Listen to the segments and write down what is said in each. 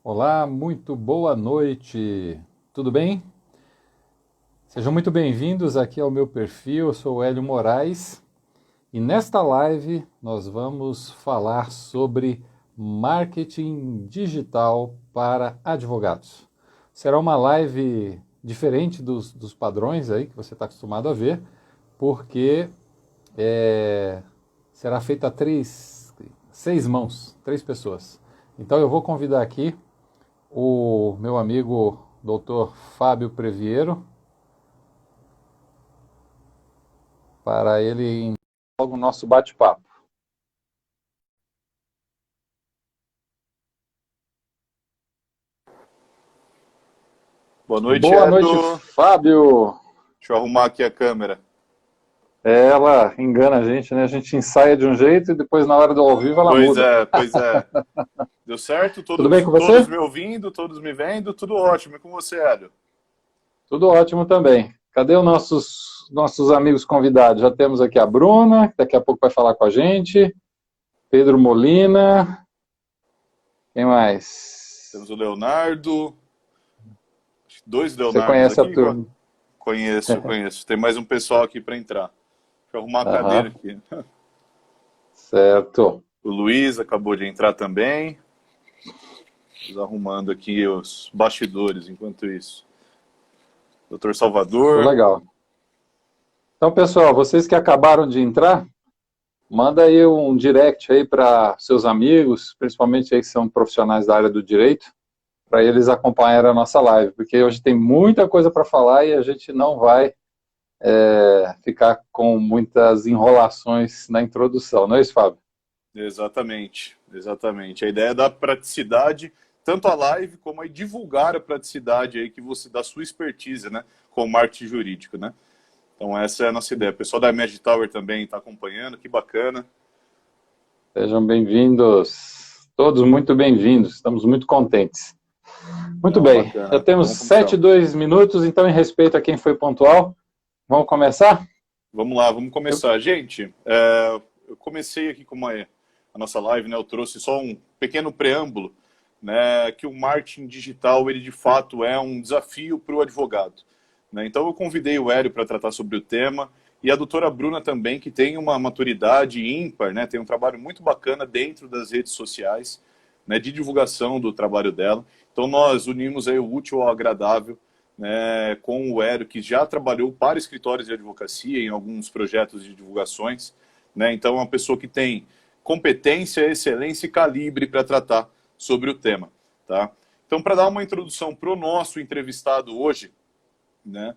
Olá, muito boa noite. Tudo bem? Sejam muito bem-vindos aqui ao meu perfil. Eu sou o Hélio Moraes e nesta live nós vamos falar sobre marketing digital para advogados. Será uma live diferente dos padrões aí que você está acostumado a ver, porque será feita a seis mãos, três pessoas. Então eu vou convidar aqui o meu amigo Dr. Fábio Previero para ele logo o nosso bate-papo. Boa noite, Boa noite, Edo. Fábio. Deixa eu arrumar aqui a câmera. Ela engana a gente, né? A gente ensaia de um jeito e depois na hora do ao vivo ela Pois muda. é, pois é. Deu certo? Tudo bem Todos, com todos você? me ouvindo, todos me vendo, tudo ótimo. E com você, Edo? Tudo ótimo também. Cadê os nossos amigos convidados? Já temos aqui a Bruna, que daqui a pouco vai falar com a gente. Pedro Molina. Quem mais? Temos o Leonardo. Dois Você Leonardos conhece a aqui? turma? Conheço. Tem mais um pessoal aqui para entrar. Deixa eu arrumar a cadeira Aham, aqui. certo. O Luiz acabou de entrar também. Vamos arrumando aqui os bastidores enquanto isso. Doutor Muito Salvador. legal. Então, pessoal, vocês que acabaram de entrar, manda aí um direct aí para seus amigos, principalmente aí que são profissionais da área do direito, para eles acompanharem a nossa live, porque hoje tem muita coisa para falar e a gente não vai ficar com muitas enrolações na introdução, não é isso, Fábio? Exatamente, exatamente. A ideia é dar praticidade, tanto a live como aí divulgar a praticidade aí que você da sua expertise, né, com o marketing jurídico, né? Então essa é a nossa ideia. O pessoal da Magic Tower também está acompanhando, que bacana. Sejam bem-vindos, todos muito bem-vindos, estamos muito contentes. Muito Não, bem, já bacana. temos Vamos começar. 7, 2 minutos, então em respeito a quem foi pontual, vamos começar? Vamos lá, vamos começar. Gente, eu comecei aqui com a nossa live, né? Eu trouxe só um pequeno preâmbulo, né? Que o marketing digital, ele de fato é um desafio para o advogado, né? Então eu convidei o Hélio para tratar sobre o tema e a doutora Bruna também, que tem uma maturidade ímpar, né? Tem um trabalho muito bacana dentro das redes sociais, né? De divulgação do trabalho dela. Então nós unimos aí o útil ao agradável, né, com o Hélio, que já trabalhou para escritórios de advocacia em alguns projetos de divulgações, né? Então é uma pessoa que tem competência, excelência e calibre para tratar sobre o tema, tá? Então, para dar uma introdução para o nosso entrevistado hoje, né,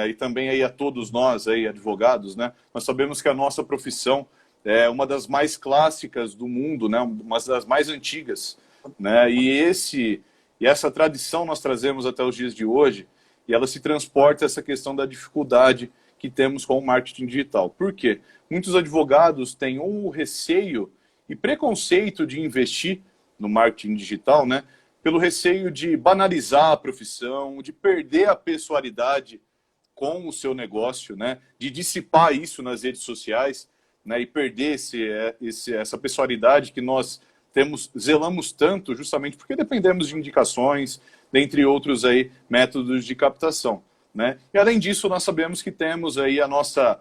e também aí a todos nós aí advogados, né, nós sabemos que a nossa profissão é uma das mais clássicas do mundo, né, uma das mais antigas, né, e essa tradição nós trazemos até os dias de hoje, e ela se transporta essa questão da dificuldade que temos com o marketing digital. Por quê? Muitos advogados têm ou receio e preconceito de investir no marketing digital, né? Pelo receio de banalizar a profissão, de perder a pessoalidade com o seu negócio, né? De dissipar isso nas redes sociais, né? E perder essa pessoalidade que nós zelamos tanto, justamente porque dependemos de indicações, dentre outros aí métodos de captação, né? E além disso, nós sabemos que temos aí a nossa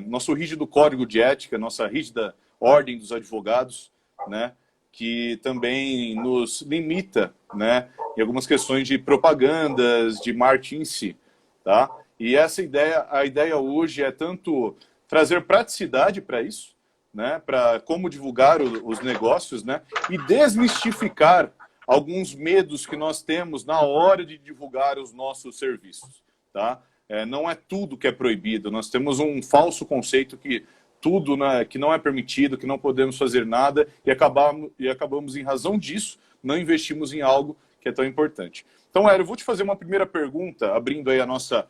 nosso rígido código de ética, nossa rígida ordem dos advogados, né? Que também nos limita, né? Em algumas questões de propagandas, de marketing em si, tá? E a ideia hoje é tanto trazer praticidade para isso, né, para como divulgar os negócios, né, e desmistificar alguns medos que nós temos na hora de divulgar os nossos serviços, tá? Não é tudo que é proibido, nós temos um falso conceito que tudo, né, que não é permitido, que não podemos fazer nada e acabamos em razão disso, não investimos em algo que é tão importante. Então, Hélio, eu vou te fazer uma primeira pergunta, abrindo aí a nossa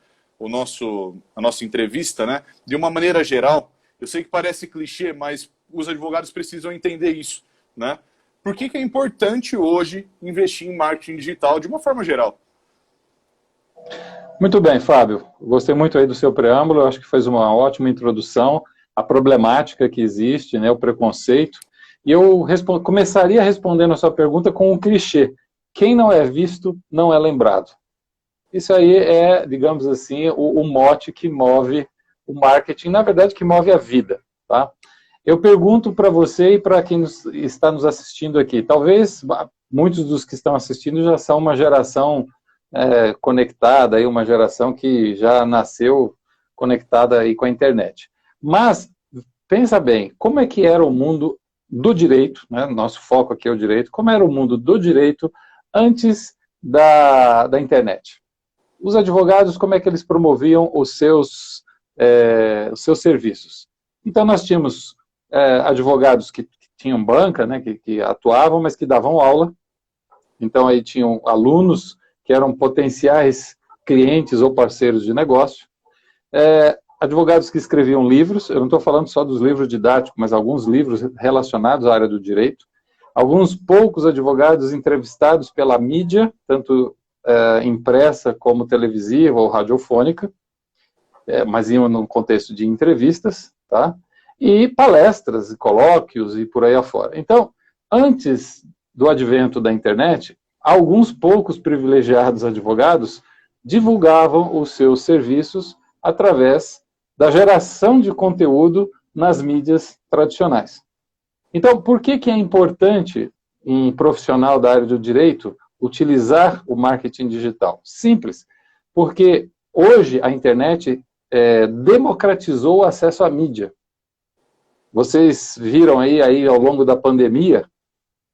entrevista, né, de uma maneira geral. Eu sei que parece clichê, mas os advogados precisam entender isso, né? Por que é importante hoje investir em marketing digital de uma forma geral? Muito bem, Fábio. Gostei muito aí do seu preâmbulo, acho que fez uma ótima introdução à problemática que existe, né, o preconceito. E eu começaria respondendo a sua pergunta com um clichê. Quem não é visto, não é lembrado. Isso aí é, digamos assim, o mote que move o marketing, na verdade, que move a vida. Tá? Eu pergunto para você e para quem está nos assistindo aqui, talvez muitos dos que estão assistindo já são uma geração conectada, aí, uma geração que já nasceu conectada aí com a internet. Mas, pensa bem, como é que era o mundo do direito, né? Nosso foco aqui é o direito, como era o mundo do direito antes da internet? Os advogados, como é que eles promoviam os seus serviços? Então, nós tínhamos advogados que tinham banca, né, que atuavam, mas que davam aula. Então, aí tinham alunos que eram potenciais clientes ou parceiros de negócio. Advogados que escreviam livros, eu não estou falando só dos livros didáticos, mas alguns livros relacionados à área do direito. Alguns poucos advogados entrevistados pela mídia, tanto impressa como televisiva ou radiofônica, mas iam no contexto de entrevistas, tá? E palestras, colóquios e por aí afora. Então, antes do advento da internet, alguns poucos privilegiados advogados divulgavam os seus serviços através da geração de conteúdo nas mídias tradicionais. Então, por que é importante um profissional da área do direito utilizar o marketing digital? Simples, porque hoje a internet democratizou o acesso à mídia. Vocês viram aí ao longo da pandemia,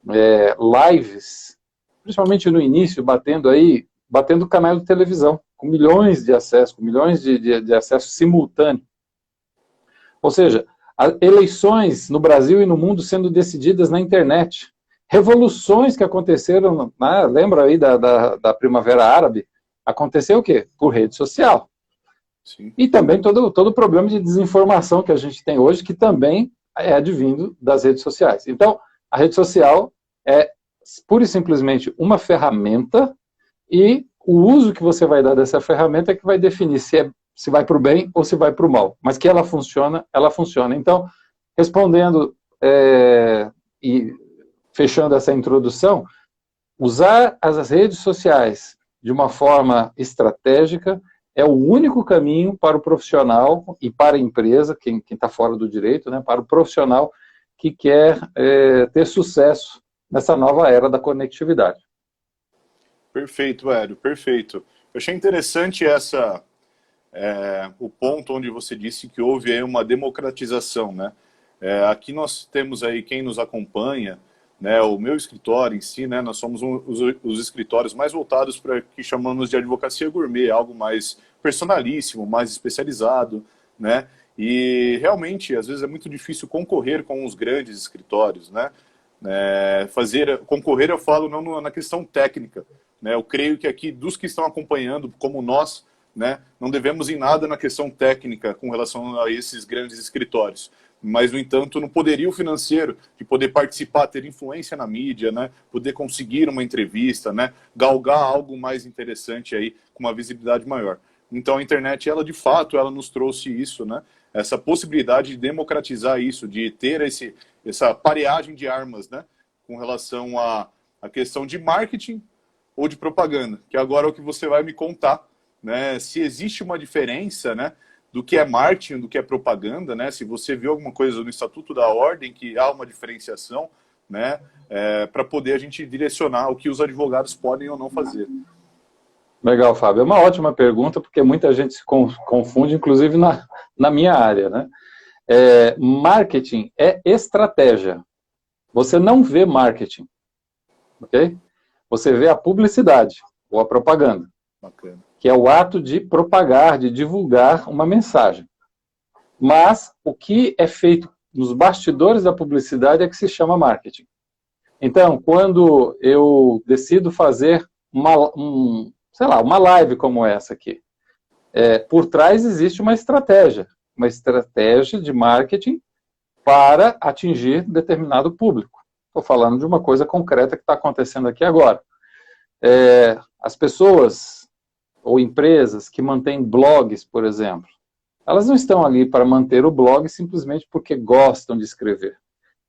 lives, principalmente no início, batendo canal de televisão, com milhões de acessos, com milhões de acessos simultâneos. Ou seja, eleições no Brasil e no mundo sendo decididas na internet. Revoluções que aconteceram, lembra aí da Primavera Árabe? Aconteceu o quê? Por rede social. Sim. E também todo o problema de desinformação que a gente tem hoje, que também é advindo das redes sociais. Então, a rede social é pura e simplesmente uma ferramenta, e o uso que você vai dar dessa ferramenta é que vai definir se vai para o bem ou se vai para o mal. Mas que ela funciona, ela funciona. Então, respondendo e fechando essa introdução, usar as redes sociais de uma forma estratégica é o único caminho para o profissional e para a empresa, quem está fora do direito, né, para o profissional que quer ter sucesso nessa nova era da conectividade. Perfeito, Hélio, perfeito. Eu achei interessante o ponto onde você disse que houve aí uma democratização, né? Aqui nós temos aí quem nos acompanha, né, o meu escritório em si, né, nós somos os escritórios mais voltados para o que chamamos de advocacia gourmet, algo mais personalíssimo, mais especializado, né? E realmente, às vezes é muito difícil concorrer com os grandes escritórios, né? Concorrer, eu falo não na questão técnica, né? Eu creio que aqui, dos que estão acompanhando, como nós, né, não devemos em nada na questão técnica com relação a esses grandes escritórios. Mas, no entanto, no poderio financeiro de poder participar, ter influência na mídia, né, poder conseguir uma entrevista, né, galgar algo mais interessante aí, com uma visibilidade maior. Então, a internet, ela de fato, ela nos trouxe isso, né, essa possibilidade de democratizar isso, de ter essa pareagem de armas, né, com relação à questão de marketing ou de propaganda, que agora é o que você vai me contar, né, se existe uma diferença, né, do que é marketing, do que é propaganda, né? Se você viu alguma coisa no Estatuto da Ordem que há uma diferenciação, né? Para poder a gente direcionar o que os advogados podem ou não fazer. Legal, Fábio. É uma ótima pergunta, porque muita gente se confunde, inclusive na minha área, né? Marketing é estratégia. Você não vê marketing, ok? Você vê a publicidade ou a propaganda. Bacana. Que é o ato de propagar, de divulgar uma mensagem. Mas o que é feito nos bastidores da publicidade é que se chama marketing. Então, quando eu decido fazer uma live como essa aqui, por trás existe uma estratégia de marketing para atingir determinado público. Estou falando de uma coisa concreta que está acontecendo aqui agora. As pessoas ou empresas que mantêm blogs, por exemplo, elas não estão ali para manter o blog simplesmente porque gostam de escrever.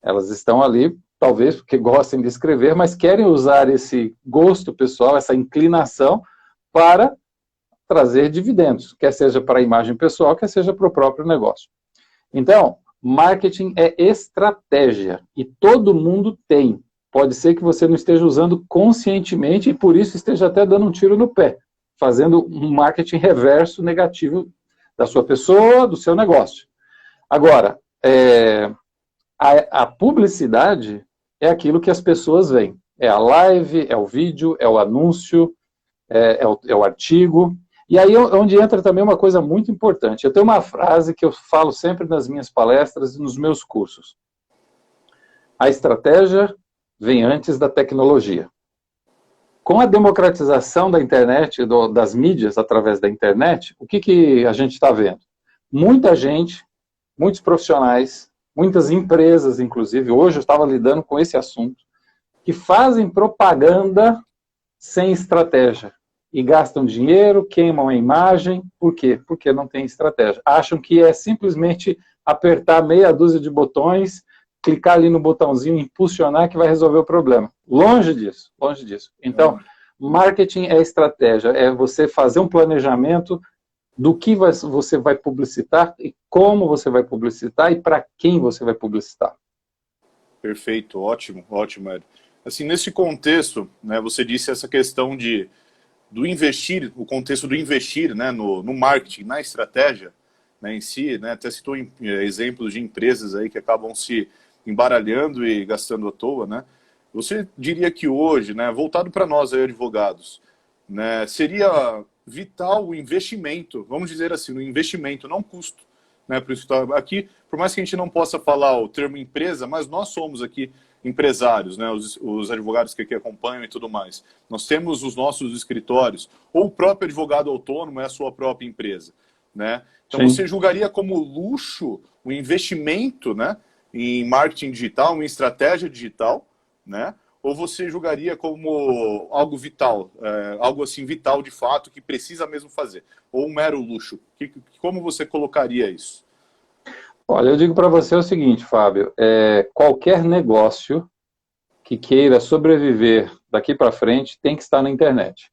Elas estão ali, talvez porque gostem de escrever, mas querem usar esse gosto pessoal, essa inclinação, para trazer dividendos, quer seja para a imagem pessoal, quer seja para o próprio negócio. Então, marketing é estratégia, e todo mundo tem. Pode ser que você não esteja usando conscientemente e por isso esteja até dando um tiro no pé, fazendo um marketing reverso negativo da sua pessoa, do seu negócio. Agora, a publicidade é aquilo que as pessoas veem. É a live, é o vídeo, é o anúncio, é o artigo. E aí é onde entra também uma coisa muito importante. Eu tenho uma frase que eu falo sempre nas minhas palestras e nos meus cursos. A estratégia vem antes da tecnologia. Com a democratização da internet, das mídias através da internet, o que a gente está vendo? Muita gente, muitos profissionais, muitas empresas, inclusive, hoje eu estava lidando com esse assunto, que fazem propaganda sem estratégia. E gastam dinheiro, queimam a imagem. Por quê? Porque não tem estratégia. Acham que é simplesmente apertar meia dúzia de botões, clicar ali no botãozinho, impulsionar que vai resolver o problema. Longe disso, longe disso. Então, marketing é estratégia, é você fazer um planejamento do que você vai publicitar e como você vai publicitar e para quem você vai publicitar. Perfeito, ótimo, ótimo, Ed. Assim, nesse contexto, né, você disse essa questão do investir, o contexto do investir, né, no marketing, na estratégia, né, em si, né, até citou exemplos de empresas aí que acabam se embaralhando e gastando à toa, né? Você diria que hoje, né, voltado para nós aí, advogados, né, seria vital o investimento, vamos dizer assim, no investimento, não custo, né, por isso aqui, por mais que a gente não possa falar o termo empresa, mas nós somos aqui empresários, né, os advogados que aqui acompanham e tudo mais. Nós temos os nossos escritórios, ou o próprio advogado autônomo é a sua própria empresa, né? Então Sim. Você julgaria como luxo o investimento, né, em marketing digital, em estratégia digital, né? Ou você julgaria como algo vital, algo assim vital de fato, que precisa mesmo fazer? Ou um mero luxo? Como você colocaria isso? Olha, eu digo para você o seguinte, Fábio, qualquer negócio que queira sobreviver daqui para frente tem que estar na internet.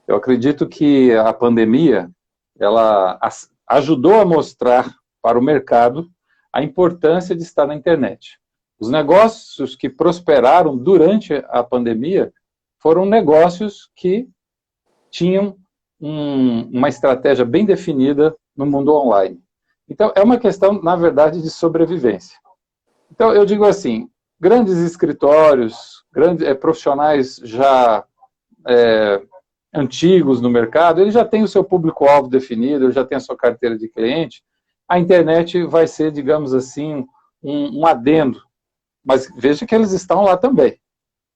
Eu acredito que a pandemia, ela ajudou a mostrar para o mercado a importância de estar na internet. Os negócios que prosperaram durante a pandemia foram negócios que tinham uma estratégia bem definida no mundo online. Então, é uma questão, na verdade, de sobrevivência. Então, eu digo assim, grandes escritórios, grandes profissionais já antigos no mercado, eles já têm o seu público-alvo definido, ele já tem a sua carteira de cliente. A internet vai ser, digamos assim, um adendo. Mas veja que eles estão lá também.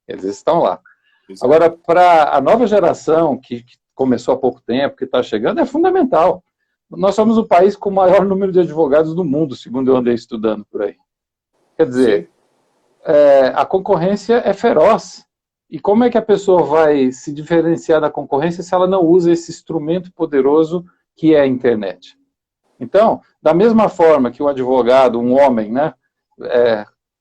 Eles estão lá. Exato. Agora, para a nova geração, que começou há pouco tempo, que está chegando, é fundamental. Nós somos o país com o maior número de advogados do mundo, segundo eu andei estudando por aí. Quer dizer, a concorrência é feroz. E como é que a pessoa vai se diferenciar da concorrência se ela não usa esse instrumento poderoso que é a internet? Então, da mesma forma que o advogado, um homem, né,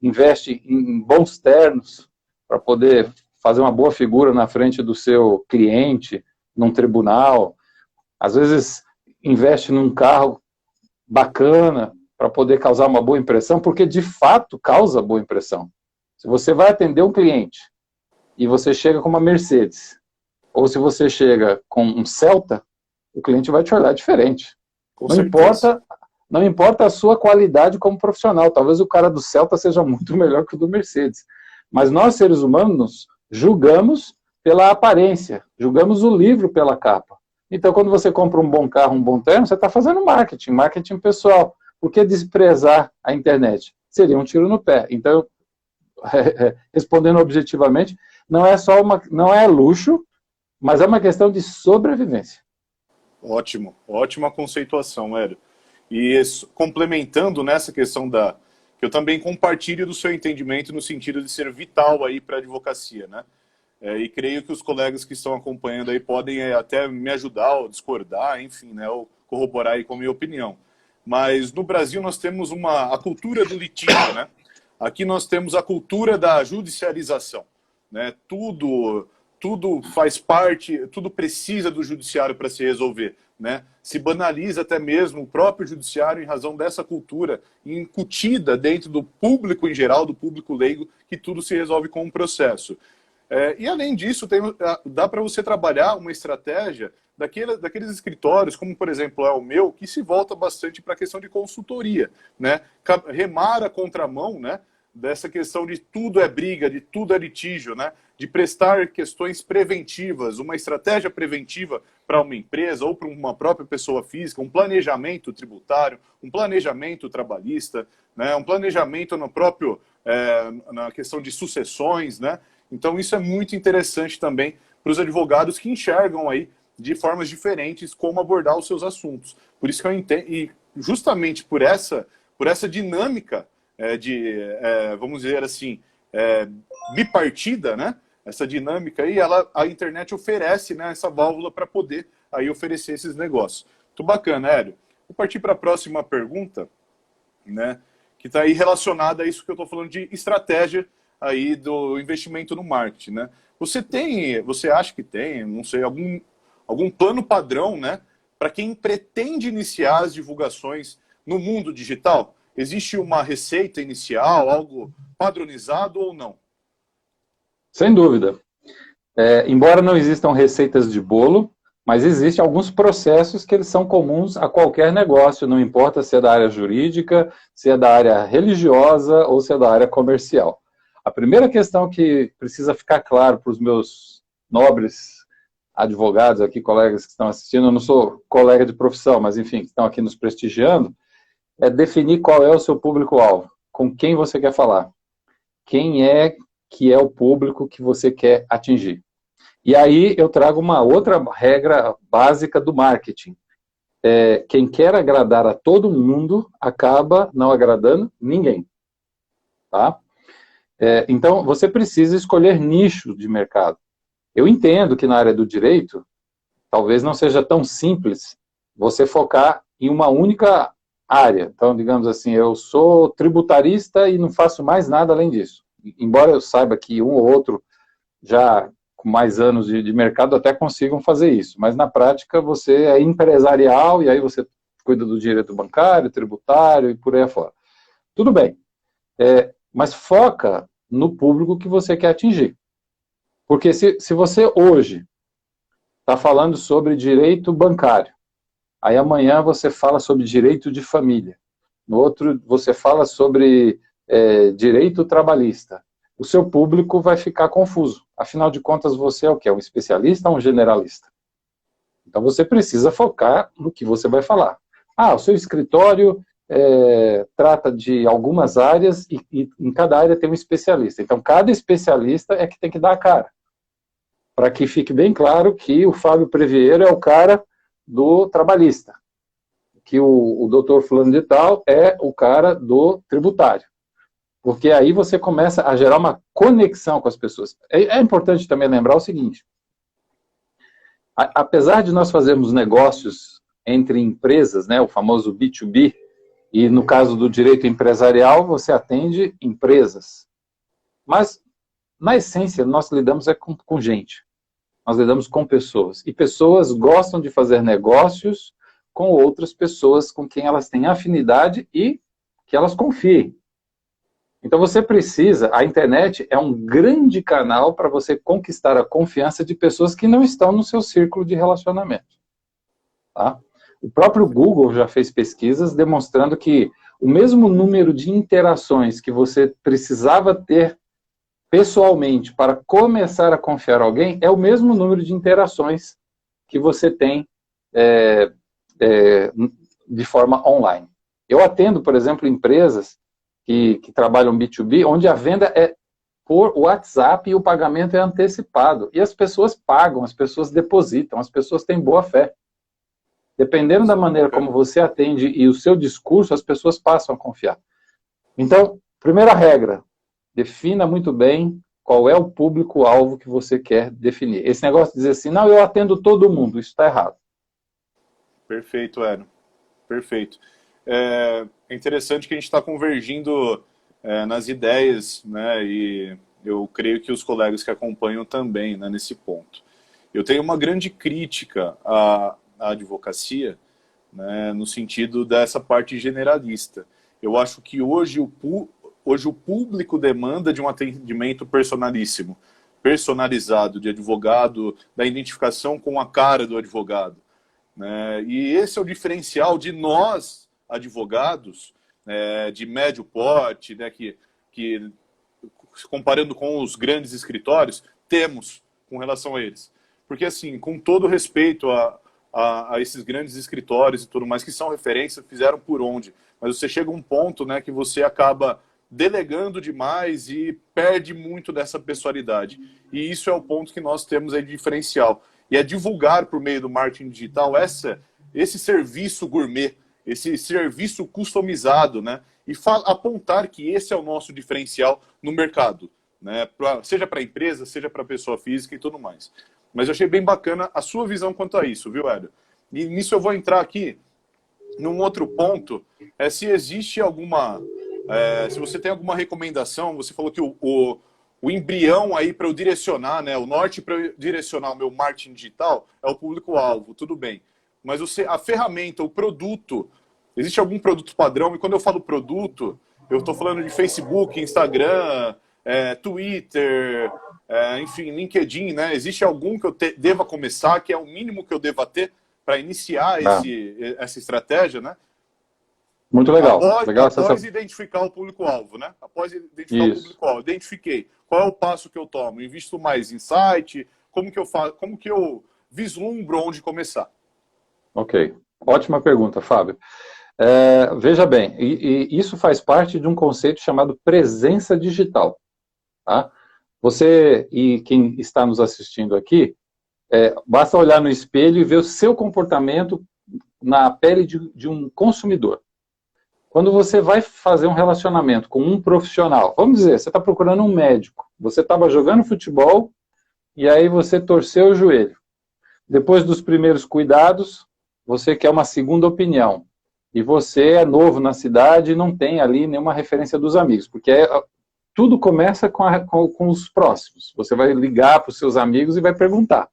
investe em bons ternos para poder fazer uma boa figura na frente do seu cliente, num tribunal, às vezes investe num carro bacana para poder causar uma boa impressão, porque de fato causa boa impressão. Se você vai atender um cliente e você chega com uma Mercedes, ou se você chega com um Celta, o cliente vai te olhar diferente. Não importa a sua qualidade como profissional. Talvez o cara do Celta seja muito melhor que o do Mercedes. Mas nós, seres humanos, julgamos pela aparência, julgamos o livro pela capa. Então, quando você compra um bom carro, um bom terno, você está fazendo marketing pessoal. Por que desprezar a internet? Seria um tiro no pé. Então, respondendo objetivamente, não é luxo, mas é uma questão de sobrevivência. Ótimo, ótima conceituação, Hélio. E complementando nessa questão que eu também compartilho do seu entendimento no sentido de ser vital aí para a advocacia, né? E creio que os colegas que estão acompanhando aí podem até me ajudar ou discordar, enfim, né, ou corroborar aí com a minha opinião. Mas no Brasil nós temos a cultura do litígio, né? Aqui nós temos a cultura da judicialização, né? Tudo faz parte, tudo precisa do judiciário para se resolver, né? Se banaliza até mesmo o próprio judiciário em razão dessa cultura incutida dentro do público em geral, do público leigo, que tudo se resolve com um processo. E além disso, dá para você trabalhar uma estratégia daqueles escritórios, como por exemplo é o meu, que se volta bastante para a questão de consultoria, né? Remar a contramão, né? Dessa questão de tudo é briga, de tudo é litígio, né? De prestar questões preventivas, uma estratégia preventiva para uma empresa ou para uma própria pessoa física, um planejamento tributário, um planejamento trabalhista, né? Um planejamento no próprio, na questão de sucessões, né? Então isso é muito interessante também para os advogados que enxergam aí de formas diferentes como abordar os seus assuntos. Por isso que eu entendo, e justamente por essa dinâmica vamos dizer assim, bipartida, né? Essa dinâmica aí, a internet oferece, né, essa válvula para poder aí oferecer esses negócios. Muito bacana, Hélio. Vou partir para a próxima pergunta, né, que está aí relacionada a isso que eu estou falando de estratégia aí do investimento no marketing, né? Você acha que tem, não sei, algum plano padrão, né, para quem pretende iniciar as divulgações no mundo digital? Existe uma receita inicial, algo padronizado ou não? Sem dúvida. Embora não existam receitas de bolo, mas existem alguns processos que eles são comuns a qualquer negócio, não importa se é da área jurídica, se é da área religiosa ou se é da área comercial. A primeira questão que precisa ficar claro para os meus nobres advogados aqui, colegas que estão assistindo, eu não sou colega de profissão, mas enfim, que estão aqui nos prestigiando, é definir qual é o seu público-alvo, com quem você quer falar, quem é que é o público que você quer atingir. E aí eu trago uma outra regra básica do marketing. Quem quer agradar a todo mundo acaba não agradando ninguém. Tá? Então você precisa escolher nicho de mercado. Eu entendo que na área do direito, talvez não seja tão simples você focar em uma única área. Então, digamos assim, eu sou tributarista e não faço mais nada além disso. Embora eu saiba que um ou outro, já com mais anos de mercado, até consigam fazer isso. Mas, na prática, você é empresarial e aí você cuida do direito bancário, tributário e por aí afora. Tudo bem. Mas foca no público que você quer atingir. Porque se você hoje está falando sobre direito bancário, aí amanhã você fala sobre direito de família. No outro, você fala sobre direito trabalhista. O seu público vai ficar confuso. Afinal de contas, você é o quê? Um especialista ou um generalista? Então, você precisa focar no que você vai falar. O seu escritório trata de algumas áreas e em cada área tem um especialista. Então, cada especialista é que tem que dar a cara. Para que fique bem claro que o Fábio Previeiro é o cara do trabalhista, que o doutor fulano de tal é o cara do tributário. Porque aí você começa a gerar uma conexão com as pessoas. É importante também lembrar o seguinte, apesar de nós fazermos negócios entre empresas, né, o famoso B2B, e no caso do direito empresarial, você atende empresas. Mas, na essência, nós lidamos com gente. Nós lidamos com pessoas. E pessoas gostam de fazer negócios com outras pessoas com quem elas têm afinidade e que elas confiem. Então você precisa, a internet é um grande canal para você conquistar a confiança de pessoas que não estão no seu círculo de relacionamento. Tá? O próprio Google já fez pesquisas demonstrando que o mesmo número de interações que você precisava ter pessoalmente para começar a confiar em alguém é o mesmo número de interações que você tem de forma online. Eu atendo, por exemplo, empresas que trabalham B2B, onde a venda é por WhatsApp e o pagamento é antecipado. E as pessoas pagam, as pessoas depositam, as pessoas têm boa fé. Dependendo da maneira como você atende e o seu discurso, as pessoas passam a confiar. Então, primeira regra, defina muito bem qual é o público-alvo que você quer definir. Esse negócio de dizer assim, não, eu atendo todo mundo, isso está errado. Perfeito, Hélio. Perfeito. É interessante que a gente está convergindo nas ideias, né, e eu creio que os colegas que acompanham também, né, nesse ponto. Eu tenho uma grande crítica à advocacia, né, no sentido dessa parte generalista. Eu acho que hoje o público demanda de um atendimento personalizado de advogado, da identificação com a cara do advogado, né? E esse é o diferencial de nós, advogados, de médio porte, né, que, comparando com os grandes escritórios, temos com relação a eles. Porque, assim, com todo respeito a esses grandes escritórios e tudo mais, que são referência, fizeram por onde. Mas você chega a um ponto, né, que você acaba delegando demais e perde muito dessa pessoalidade. E isso é o ponto que nós temos aí de diferencial. E é divulgar por meio do marketing digital esse serviço gourmet, esse serviço customizado, né? E apontar que esse é o nosso diferencial no mercado, né? Seja para a empresa, seja para a pessoa física e tudo mais. Mas eu achei bem bacana a sua visão quanto a isso, viu, Hélio? E nisso eu vou entrar aqui num outro ponto, se existe alguma... se você tem alguma recomendação, você falou que o embrião aí para eu direcionar, né, o norte para eu direcionar o meu marketing digital é o público-alvo, tudo bem. Mas a ferramenta, o produto, existe algum produto padrão? E quando eu falo produto, eu estou falando de Facebook, Instagram, Twitter, enfim, LinkedIn, né? Existe algum que eu deva começar, que é o mínimo que eu deva ter para iniciar essa estratégia, né? Muito legal. Após identificar o público-alvo, né? Após identificar o público-alvo, identifiquei. Qual é o passo que eu tomo? Invisto mais em site? Como que eu faço? Como que eu vislumbro onde começar? Ok. Ótima pergunta, Fábio. Veja bem, isso faz parte de um conceito chamado presença digital. Tá? Você e quem está nos assistindo aqui, basta olhar no espelho e ver o seu comportamento na pele de um consumidor. Quando você vai fazer um relacionamento com um profissional, vamos dizer, você está procurando um médico, você estava jogando futebol e aí você torceu o joelho. Depois dos primeiros cuidados, você quer uma segunda opinião. E você é novo na cidade e não tem ali nenhuma referência dos amigos, porque tudo começa com os próximos. Você vai ligar para os seus amigos e vai perguntar.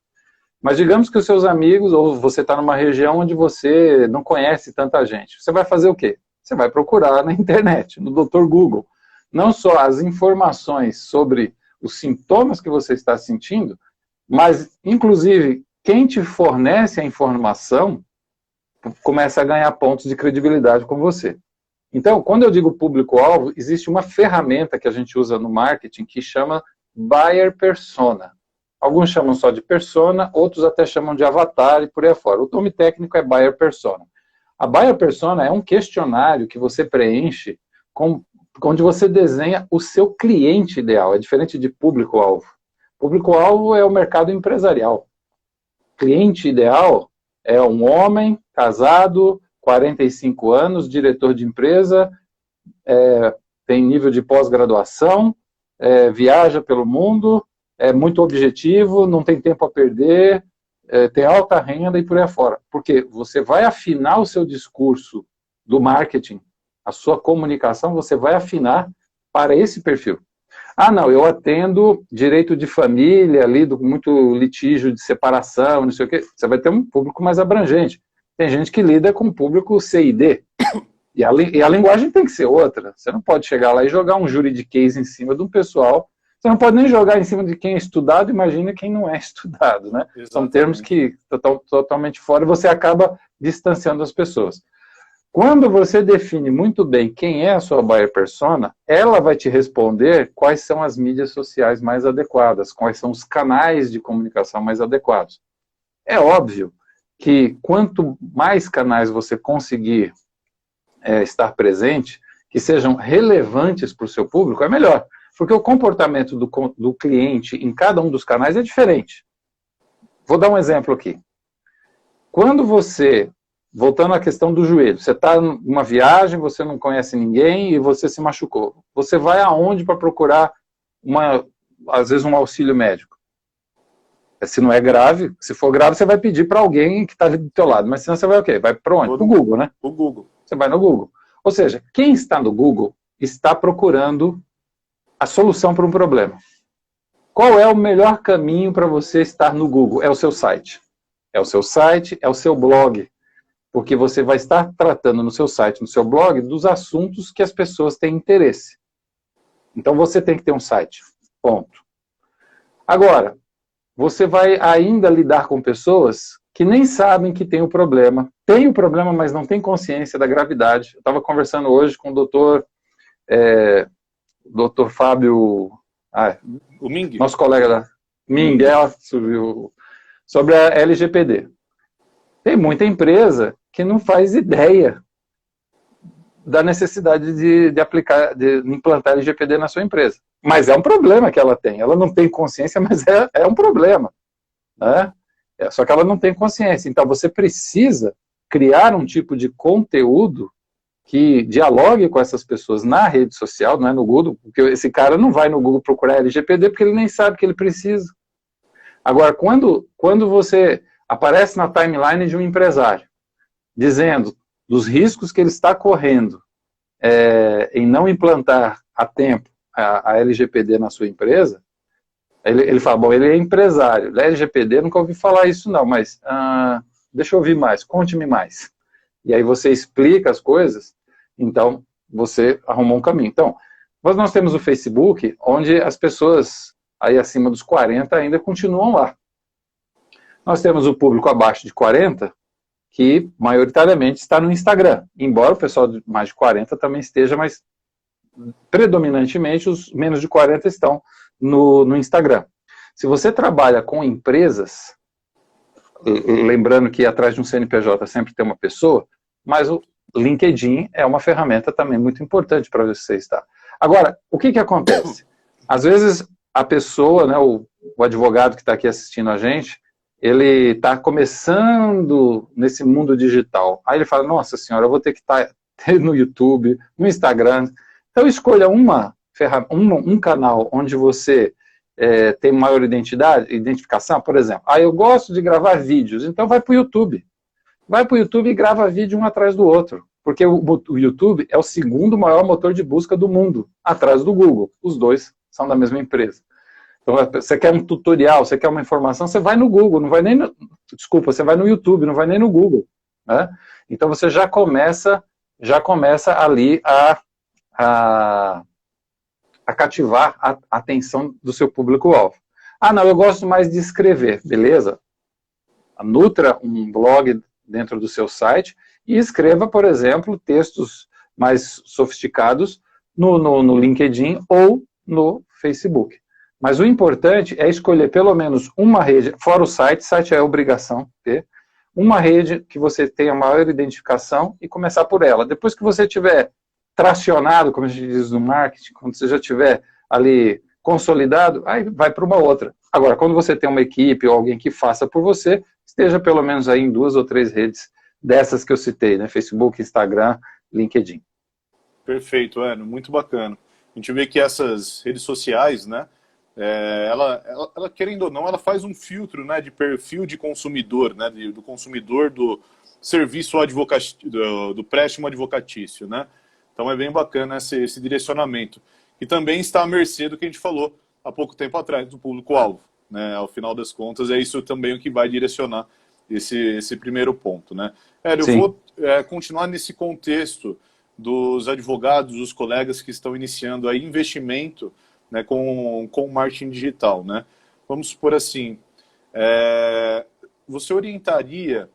Mas digamos que os seus amigos, ou você está numa região onde você não conhece tanta gente. Você vai fazer o quê? Você vai procurar na internet, no Dr. Google. Não só as informações sobre os sintomas que você está sentindo, mas, inclusive, quem te fornece a informação começa a ganhar pontos de credibilidade com você. Então, quando eu digo público-alvo, existe uma ferramenta que a gente usa no marketing que chama Buyer Persona. Alguns chamam só de persona, outros até chamam de avatar e por aí afora. O nome técnico é Buyer Persona. A Buyer Persona é um questionário que você preenche onde você desenha o seu cliente ideal. É diferente de público-alvo. Público-alvo é o mercado empresarial. Cliente ideal é um homem casado, 45 anos, diretor de empresa, tem nível de pós-graduação, viaja pelo mundo, é muito objetivo, não tem tempo a perder, tem alta renda e por aí afora. Porque você vai afinar o seu discurso do marketing, a sua comunicação, você vai afinar para esse perfil. Ah, não, eu atendo direito de família, lido com muito litígio de separação, não sei o quê. Você vai ter um público mais abrangente. Tem gente que lida com público C e D. E a linguagem tem que ser outra. Você não pode chegar lá e jogar um juridiquês em cima de um pessoal. Você não pode nem jogar em cima de quem é estudado, imagina quem não é estudado, né? Exatamente. São termos que estão totalmente fora e você acaba distanciando as pessoas. Quando você define muito bem quem é a sua buyer persona, ela vai te responder quais são as mídias sociais mais adequadas, quais são os canais de comunicação mais adequados. É óbvio que quanto mais canais você conseguir estar presente, que sejam relevantes para o seu público, é melhor. Porque o comportamento do cliente em cada um dos canais é diferente. Vou dar um exemplo aqui. Quando você, voltando à questão do joelho, você está numa viagem, você não conhece ninguém e você se machucou. Você vai aonde para procurar, às vezes, um auxílio médico? Se não é grave, se for grave, você vai pedir para alguém que está ali do teu lado. Mas senão você vai o quê? Vai para onde? Para o Google, né? O Google. Você vai no Google. Ou seja, quem está no Google está procurando a solução para um problema. Qual é o melhor caminho para você estar no Google? É o seu site. É o seu site, é o seu blog. Porque você vai estar tratando no seu site, no seu blog, dos assuntos que as pessoas têm interesse. Então você tem que ter um site. Ponto. Agora, você vai ainda lidar com pessoas que nem sabem que tem o problema. Tem o problema, mas não tem consciência da gravidade. Eu estava conversando hoje com o doutor Fábio... o Ming. Nosso colega da Ming, sobre a LGPD. Tem muita empresa que não faz ideia da necessidade de aplicar, de implantar LGPD na sua empresa. Mas é um problema que ela tem. Ela não tem consciência, mas é um problema. Né? Só que ela não tem consciência. Então você precisa criar um tipo de conteúdo que dialogue com essas pessoas na rede social, não é no Google, porque esse cara não vai no Google procurar LGPD porque ele nem sabe que ele precisa. Agora, quando você aparece na timeline de um empresário, dizendo dos riscos que ele está correndo em não implantar a tempo a LGPD na sua empresa, ele fala, bom, ele é empresário, da LGPD nunca ouvi falar isso não, mas deixa eu ouvir mais, conte-me mais. E aí você explica as coisas, então você arrumou um caminho. Então, nós temos o Facebook, onde as pessoas aí acima dos 40 ainda continuam lá. Nós temos o público abaixo de 40, que maioritariamente está no Instagram, embora o pessoal de mais de 40 também esteja, mas predominantemente os menos de 40 estão no Instagram. Se você trabalha com empresas, lembrando que atrás de um CNPJ sempre tem uma pessoa, mas o LinkedIn é uma ferramenta também muito importante para você estar. Agora, o que acontece? Às vezes a pessoa, né, o advogado que está aqui assistindo a gente, ele está começando nesse mundo digital. Aí ele fala, nossa senhora, eu vou ter que estar no YouTube, no Instagram. Então escolha um canal onde você tem maior identificação, por exemplo. Eu gosto de gravar vídeos, então vai para o YouTube. Vai para o YouTube e grava vídeo um atrás do outro. Porque o YouTube é o segundo maior motor de busca do mundo, atrás do Google. Os dois são da mesma empresa. Então, você quer um tutorial, você quer uma informação, você vai no Google, não vai nem no... Desculpa, você vai no YouTube, não vai nem no Google. Né? Então você já começa ali a cativar a atenção do seu público-alvo. Não, eu gosto mais de escrever, beleza? Nutra um blog dentro do seu site e escreva, por exemplo, textos mais sofisticados no LinkedIn ou no Facebook. Mas o importante é escolher pelo menos uma rede, fora o site é obrigação ter, uma rede que você tenha maior identificação e começar por ela. Depois que você tiver tracionado, como a gente diz no marketing, quando você já tiver ali consolidado, aí vai para uma outra. Agora, quando você tem uma equipe ou alguém que faça por você, esteja pelo menos aí em 2 ou 3 redes dessas que eu citei, né? Facebook, Instagram, LinkedIn. Perfeito, Enio, muito bacana. A gente vê que essas redes sociais, né, ela, querendo ou não, ela faz um filtro, né, de perfil de consumidor, né, do consumidor do serviço do préstimo advocatício, né? Então é bem bacana esse direcionamento. E também está à mercê do que a gente falou há pouco tempo atrás, do público-alvo. Né? Ao final das contas, é isso também o que vai direcionar esse primeiro ponto. Né? Eu vou continuar nesse contexto dos advogados, dos colegas que estão iniciando aí investimento, né, com marketing digital. Né? Vamos supor assim, você orientaria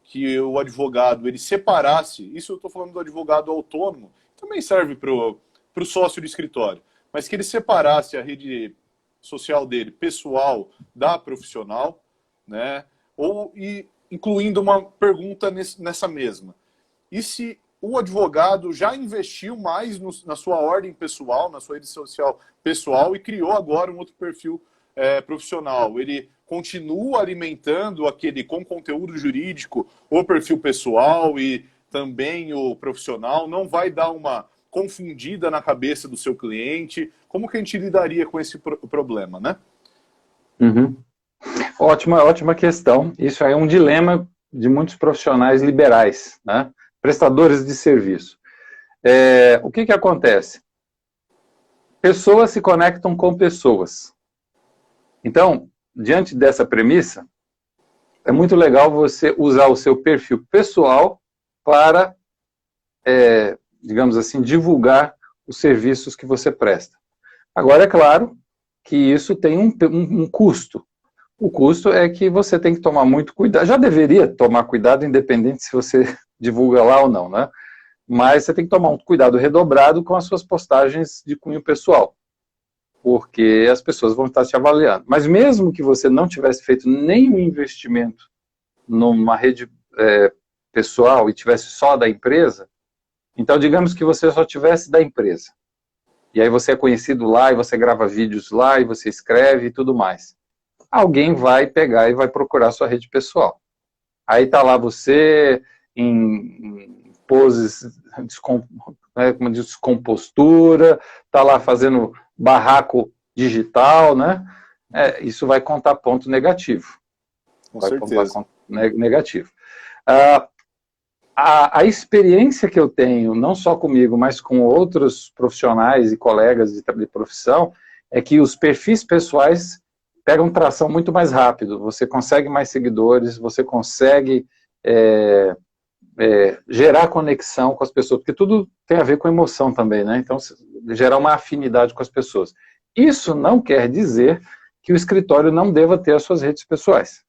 que o advogado ele separasse, isso eu estou falando do advogado autônomo, também serve para o sócio de escritório, mas que ele separasse a rede social dele, pessoal, da profissional, né? Incluindo uma pergunta nessa mesma. E se o advogado já investiu mais na sua ordem pessoal, na sua rede social pessoal e criou agora um outro perfil profissional? Ele continua alimentando aquele com conteúdo jurídico, o perfil pessoal e também o profissional? Não vai dar uma confundida na cabeça do seu cliente? Como que a gente lidaria com esse problema, né? Uhum. Ótima questão. Isso aí é um dilema de muitos profissionais liberais, né? Prestadores de serviço. O que acontece? pessoas se conectam com pessoas. Então, diante dessa premissa, é muito legal você usar o seu perfil pessoal para, digamos assim, divulgar os serviços que você presta. Agora, é claro que isso tem um custo. O custo é que você tem que tomar muito cuidado. Já deveria tomar cuidado, independente se você divulga lá ou não, né? Mas você tem que tomar um cuidado redobrado com as suas postagens de cunho pessoal, porque as pessoas vão estar te avaliando. Mas mesmo que você não tivesse feito nenhum investimento numa rede pessoal e tivesse só da empresa, então digamos que você só tivesse da empresa. E aí você é conhecido lá, e você grava vídeos lá, e você escreve e tudo mais. Alguém vai pegar e vai procurar sua rede pessoal. Aí tá lá você em poses de descompostura, tá lá fazendo barraco digital, né? Isso vai contar ponto negativo. Com vai certeza. Contar negativo. A experiência que eu tenho, não só comigo, mas com outros profissionais e colegas de profissão, é que os perfis pessoais pegam tração muito mais rápido. Você consegue mais seguidores, você consegue gerar conexão com as pessoas, porque tudo tem a ver com emoção também, né? Então, gerar uma afinidade com as pessoas. Isso não quer dizer que o escritório não deva ter as suas redes pessoais,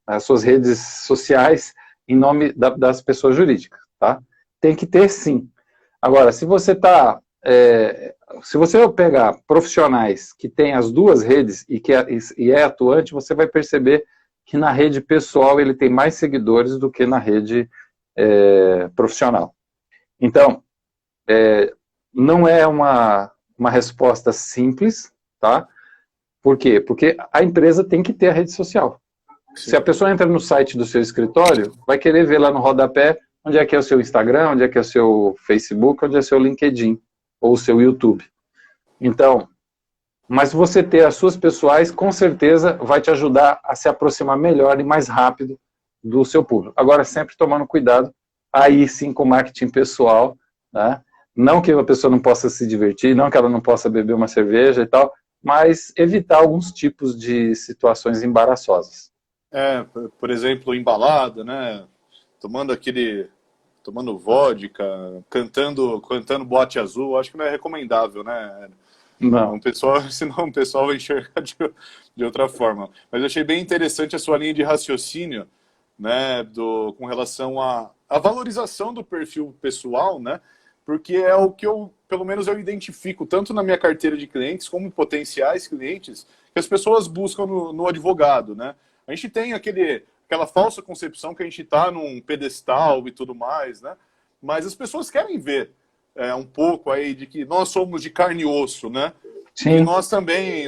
as suas redes sociais em nome das pessoas jurídicas, tá? Tem que ter, sim. Agora, se você pegar profissionais que têm as duas redes e é atuante, você vai perceber que na rede pessoal ele tem mais seguidores do que na rede profissional. Então, não é uma resposta simples, tá? Por quê? Porque a empresa tem que ter a rede social. Sim. Se a pessoa entra no site do seu escritório, vai querer ver lá no rodapé onde é que é o seu Instagram, onde é que é o seu Facebook, onde é o seu LinkedIn, ou o seu YouTube. Então, mas você ter as suas pessoais, com certeza vai te ajudar a se aproximar melhor e mais rápido do seu público. Agora, sempre tomando cuidado, aí sim com marketing pessoal, né? Não que a pessoa não possa se divertir, não que ela não possa beber uma cerveja e tal, mas evitar alguns tipos de situações embaraçosas. Por exemplo, embalada, né? Tomando vodka, cantando boate azul, acho que não é recomendável, né? Não. Senão o pessoal vai enxergar de outra forma. Mas eu achei bem interessante a sua linha de raciocínio, né, com relação à valorização do perfil pessoal, né? Porque é o que pelo menos eu identifico, tanto na minha carteira de clientes, como potenciais clientes, que as pessoas buscam no advogado, né? A gente tem aquela falsa concepção que a gente está num pedestal e tudo mais, né? Mas as pessoas querem ver um pouco aí de que nós somos de carne e osso, né? Sim. E nós também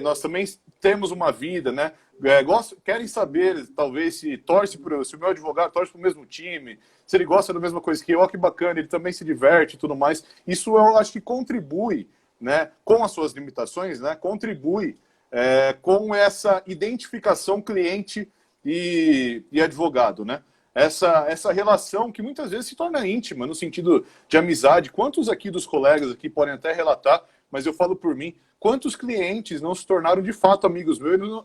temos uma vida, né? Querem saber, talvez, se o meu advogado torce para o mesmo time, se ele gosta da mesma coisa que eu, ó, que bacana, ele também se diverte e tudo mais. Isso eu acho que contribui, né, com as suas limitações, né, contribui com essa identificação cliente e advogado, né? Essa relação que muitas vezes se torna íntima, no sentido de amizade. Quantos aqui dos colegas aqui podem até relatar, mas eu falo por mim, quantos clientes não se tornaram de fato amigos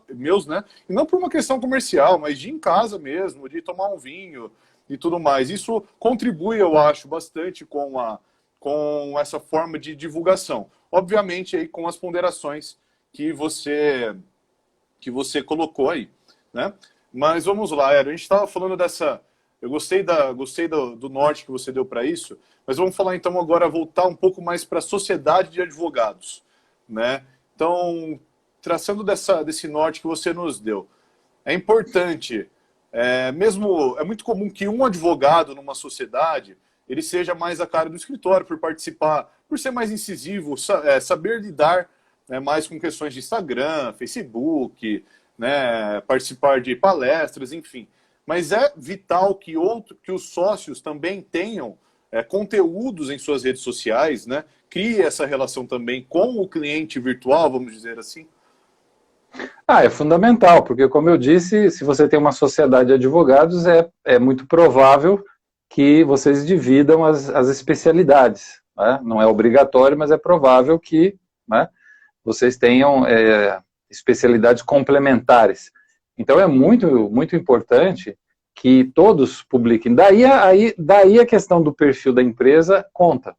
meus, né? E não por uma questão comercial, mas de ir em casa mesmo, de tomar um vinho e tudo mais. Isso contribui, eu acho, bastante com essa forma de divulgação. Obviamente, aí com as ponderações que você colocou aí, né? Mas vamos lá, a gente estava falando dessa... Eu gostei do norte que você deu para isso, mas vamos falar então agora, voltar um pouco mais para a sociedade de advogados, né? Então, traçando desse norte que você nos deu, é importante, é muito comum que um advogado numa sociedade, ele seja mais a cara do escritório por participar, por ser mais incisivo, saber lidar, né, mais com questões de Instagram, Facebook, né, participar de palestras, enfim. Mas é vital que os sócios também tenham conteúdos em suas redes sociais, né? Crie essa relação também com o cliente virtual, vamos dizer assim. É fundamental, porque como eu disse, se você tem uma sociedade de advogados, é muito provável que vocês dividam as especialidades, né? Não é obrigatório, mas é provável que né, vocês tenham especialidades complementares. Então é muito, muito importante que todos publiquem. Daí a questão do perfil da empresa conta.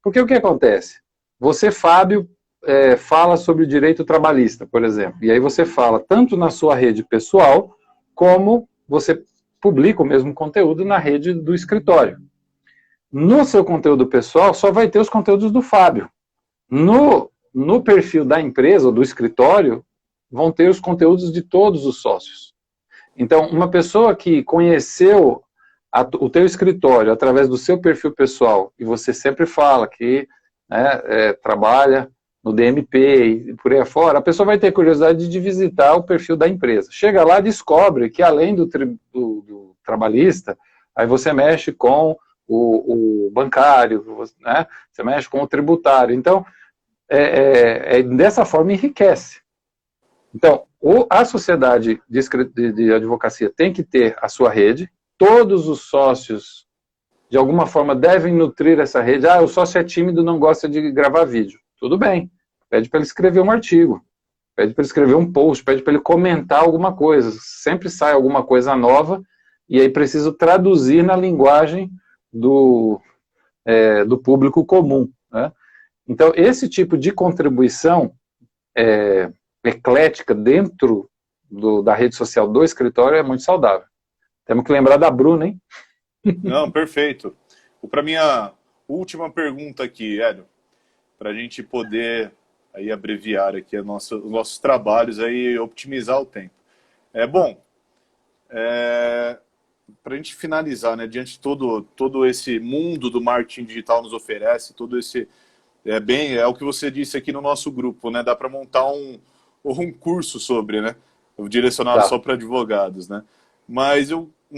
Porque o que acontece? Você, Fábio, fala sobre o direito trabalhista, por exemplo, e aí você fala tanto na sua rede pessoal, como você publica o mesmo conteúdo na rede do escritório. No seu conteúdo pessoal, só vai ter os conteúdos do Fábio. No perfil da empresa, ou do escritório, vão ter os conteúdos de todos os sócios. Então, uma pessoa que conheceu o teu escritório através do seu perfil pessoal, e você sempre fala que trabalha no DMP e por aí afora, a pessoa vai ter curiosidade de visitar o perfil da empresa. Chega lá e descobre que além do trabalhista, aí você mexe com o bancário, né? Você mexe com o tributário. Então, dessa forma enriquece. Então, a sociedade de advocacia tem que ter a sua rede, todos os sócios, de alguma forma, devem nutrir essa rede. O sócio é tímido, não gosta de gravar vídeo. Tudo bem, pede para ele escrever um artigo, pede para ele escrever um post, pede para ele comentar alguma coisa. Sempre sai alguma coisa nova, e aí preciso traduzir na linguagem do público comum, né? Então, esse tipo de contribuição eclética dentro da rede social do escritório é muito saudável. Temos que lembrar da Bruna, hein? Não, perfeito. Para minha última pergunta aqui, Hélio, para a gente poder aí abreviar aqui os nossos trabalhos e otimizar o tempo. Para a gente finalizar, né, diante de todo esse mundo do marketing digital nos oferece, todo esse é o que você disse aqui no nosso grupo, né? Dá para montar um curso sobre, né? Direcionado só para advogados, né? Mas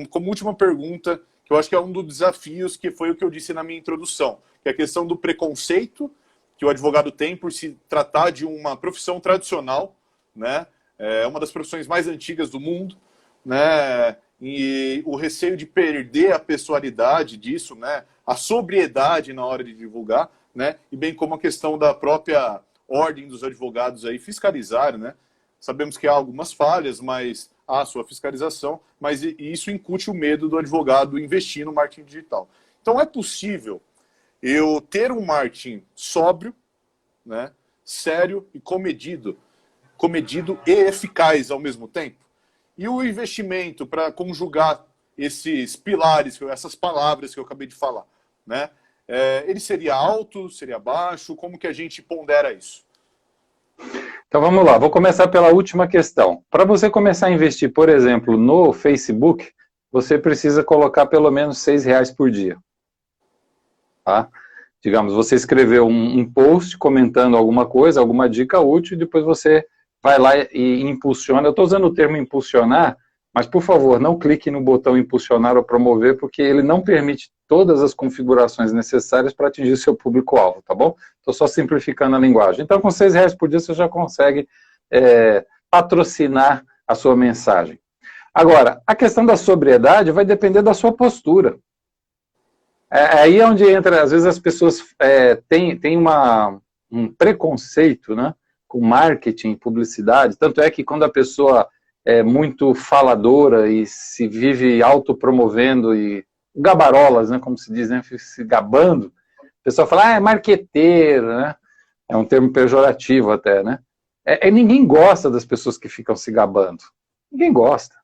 como última pergunta, que eu acho que é um dos desafios, que foi o que eu disse na minha introdução, que é a questão do preconceito que o advogado tem por se tratar de uma profissão tradicional, né? É uma das profissões mais antigas do mundo, né? E o receio de perder a pessoalidade disso, né? A sobriedade na hora de divulgar, né? E bem como a questão da própria ordem dos advogados aí fiscalizar, né? Sabemos que há algumas falhas, mas há a sua fiscalização, mas isso incute o medo do advogado investir no marketing digital. Então é possível eu ter um marketing sóbrio, né? Sério e comedido e eficaz ao mesmo tempo. E o investimento para conjugar esses pilares, essas palavras que eu acabei de falar, né? Ele seria alto, seria baixo? Como que a gente pondera isso? Então vamos lá, vou começar pela última questão. Para você começar a investir, por exemplo, no Facebook, você precisa colocar pelo menos R$6 por dia. Tá? Digamos, você escreveu um post comentando alguma coisa, alguma dica útil, e depois você vai lá e impulsiona. Eu estou usando o termo impulsionar, mas, por favor, não clique no botão impulsionar ou promover, porque ele não permite todas as configurações necessárias para atingir o seu público-alvo, tá bom? Estou só simplificando a linguagem. Então, com R$6 por dia, você já consegue patrocinar a sua mensagem. Agora, a questão da sobriedade vai depender da sua postura. Aí é onde entra, às vezes as pessoas têm um preconceito, né, com marketing, publicidade, tanto é que quando a pessoa é muito faladora e se vive autopromovendo e gabarolas, né, como se diz, né, se gabando, o pessoal fala, é marqueteiro, né, é um termo pejorativo até, né, ninguém gosta das pessoas que ficam se gabando, ninguém gosta.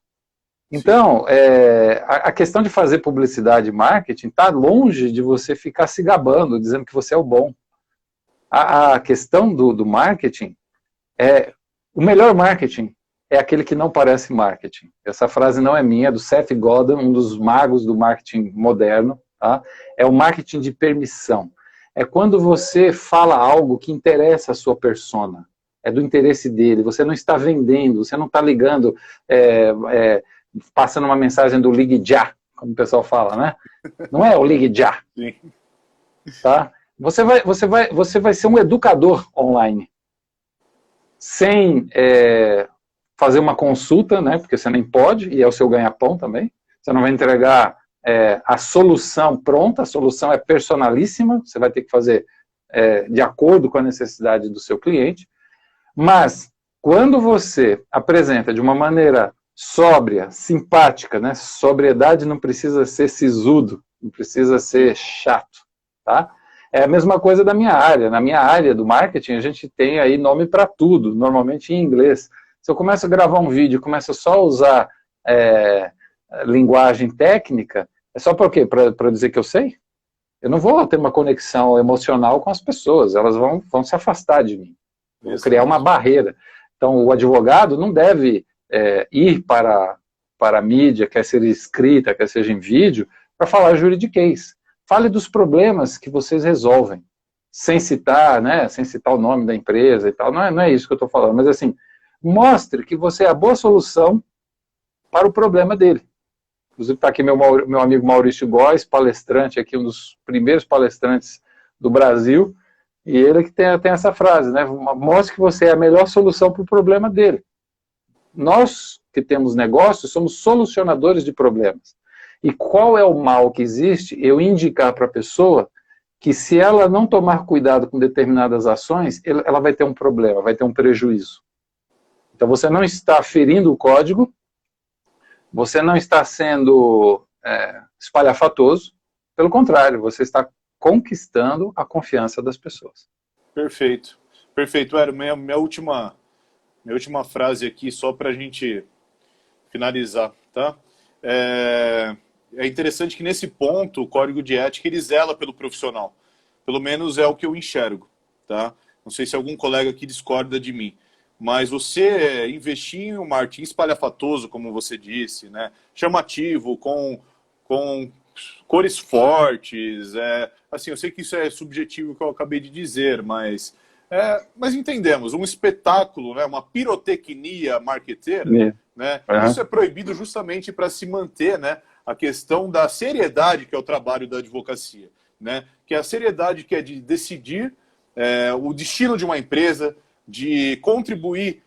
Então, a questão de fazer publicidade e marketing está longe de você ficar se gabando, dizendo que você é o bom. A questão do marketing o melhor marketing é aquele que não parece marketing. Essa frase não é minha, é do Seth Godin, um dos magos do marketing moderno. Tá? É o marketing de permissão. É quando você fala algo que interessa a sua persona. É do interesse dele. Você não está vendendo, você não está ligando, passando uma mensagem do ligue já, como o pessoal fala, né? Não é o ligue já. Sim. Tá? Você vai ser um educador online. Sem fazer uma consulta, né, porque você nem pode, e é o seu ganha-pão também. Você não vai entregar a solução pronta, a solução é personalíssima, você vai ter que fazer de acordo com a necessidade do seu cliente, mas quando você apresenta de uma maneira sóbria, simpática, né? Sobriedade não precisa ser sisudo, não precisa ser chato, tá? É a mesma coisa da minha área. Na minha área do marketing, a gente tem aí nome para tudo, normalmente em inglês. Se eu começo a gravar um vídeo, começo só a usar linguagem técnica, é só para quê? Para dizer que eu sei? Eu não vou ter uma conexão emocional com as pessoas, elas vão se afastar de mim. Vou criar uma barreira. Então, o advogado não deve ir para a mídia, quer ser escrita, quer seja em vídeo, para falar juridiquês. Fale dos problemas que vocês resolvem, sem citar, né, sem citar o nome da empresa e tal. Não é isso que eu estou falando, mas assim, mostre que você é a boa solução para o problema dele. Inclusive está aqui meu amigo Maurício Góes, palestrante aqui, um dos primeiros palestrantes do Brasil, e ele que tem essa frase, né? Mostre que você é a melhor solução para o problema dele. Nós que temos negócios somos solucionadores de problemas. E qual é o mal que existe? Eu indicar para a pessoa que se ela não tomar cuidado com determinadas ações, ela vai ter um problema, vai ter um prejuízo. Então você não está ferindo o código, você não está sendo espalhafatoso, pelo contrário, você está conquistando a confiança das pessoas. Perfeito. Perfeito, Hélio. Minha última frase aqui, só para a gente finalizar, tá? É interessante que nesse ponto o código de ética ele zela pelo profissional. Pelo menos é o que eu enxergo, tá? Não sei se algum colega aqui discorda de mim. Mas você investir em um marketing espalhafatoso, como você disse, né? Chamativo, com cores fortes, assim, eu sei que isso é subjetivo que eu acabei de dizer, mas entendemos, um espetáculo, né? Uma pirotecnia marqueteira, né? Isso é proibido justamente para se manter, né? A questão da seriedade que é o trabalho da advocacia, né? Que é a seriedade que é de decidir o destino de uma empresa, de contribuir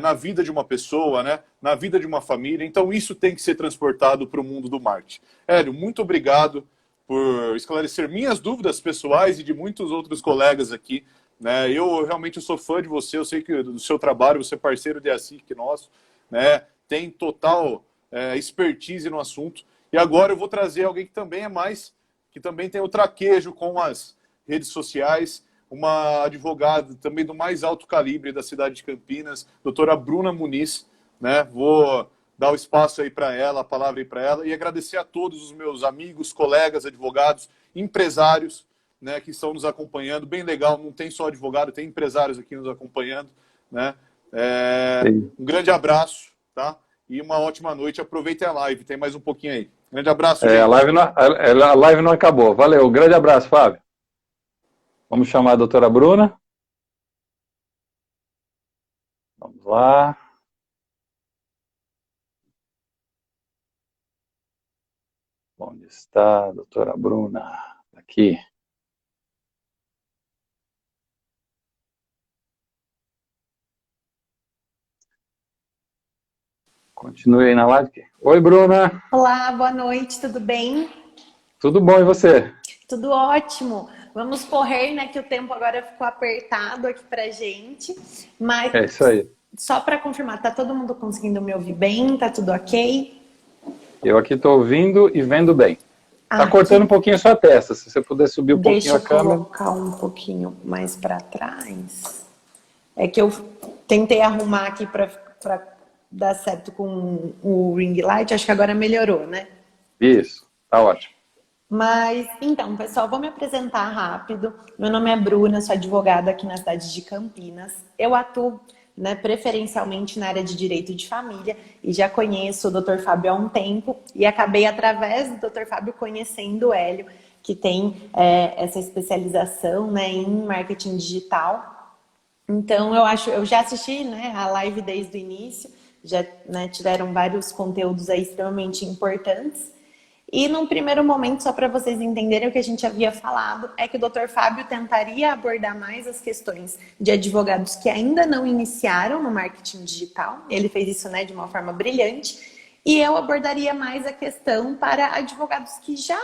na vida de uma pessoa, né? Na vida de uma família. Então isso tem que ser transportado para o mundo do marketing. Hélio, muito obrigado por esclarecer minhas dúvidas pessoais e de muitos outros colegas aqui, né? Eu realmente sou fã de você, eu sei que do seu trabalho, você é parceiro de ASIC nosso, né? Tem total expertise no assunto. E agora eu vou trazer alguém que também tem o traquejo com as redes sociais, uma advogada também do mais alto calibre da cidade de Campinas, doutora Bruna Muniz, né? Vou dar o espaço aí para ela, a palavra aí para ela, e agradecer a todos os meus amigos, colegas, advogados, empresários, né, que estão nos acompanhando. Bem legal, não tem só advogado, tem empresários aqui nos acompanhando, né? Um grande abraço, tá? E uma ótima noite. Aproveitem a live, tem mais um pouquinho aí. Grande abraço, gente. A live não acabou. Valeu, grande abraço, Fábio. Vamos chamar a doutora Bruna. Vamos lá. Onde está a doutora Bruna? Aqui. Continue aí na live. Oi, Bruna. Olá, boa noite, tudo bem? Tudo bom, e você? Tudo ótimo. Vamos correr, né, que o tempo agora ficou apertado aqui pra gente. Mas é isso aí. Só para confirmar, tá todo mundo conseguindo me ouvir bem? Tá tudo ok? Eu aqui estou ouvindo e vendo bem. Tá cortando um pouquinho a sua testa. Se você puder subir um pouquinho a câmera. Deixa eu colocar um pouquinho mais para trás. É que eu tentei arrumar aqui para dar certo com o ring light. Acho que agora melhorou, né? Isso, tá ótimo. Mas, então, pessoal, vou me apresentar rápido. Meu nome é Bruna, sou advogada aqui na cidade de Campinas. Eu atuo, né, preferencialmente na área de direito de família e já conheço o Dr. Fábio há um tempo e acabei, através do Dr. Fábio, conhecendo o Hélio, que tem essa especialização, né, em marketing digital. Então, eu já assisti, né, a live desde o início, já, né, tiveram vários conteúdos aí extremamente importantes. E num primeiro momento, só para vocês entenderem o que a gente havia falado, é que o Dr. Fábio tentaria abordar mais as questões de advogados que ainda não iniciaram no marketing digital. Ele fez isso, né, de uma forma brilhante. E eu abordaria mais a questão para advogados que já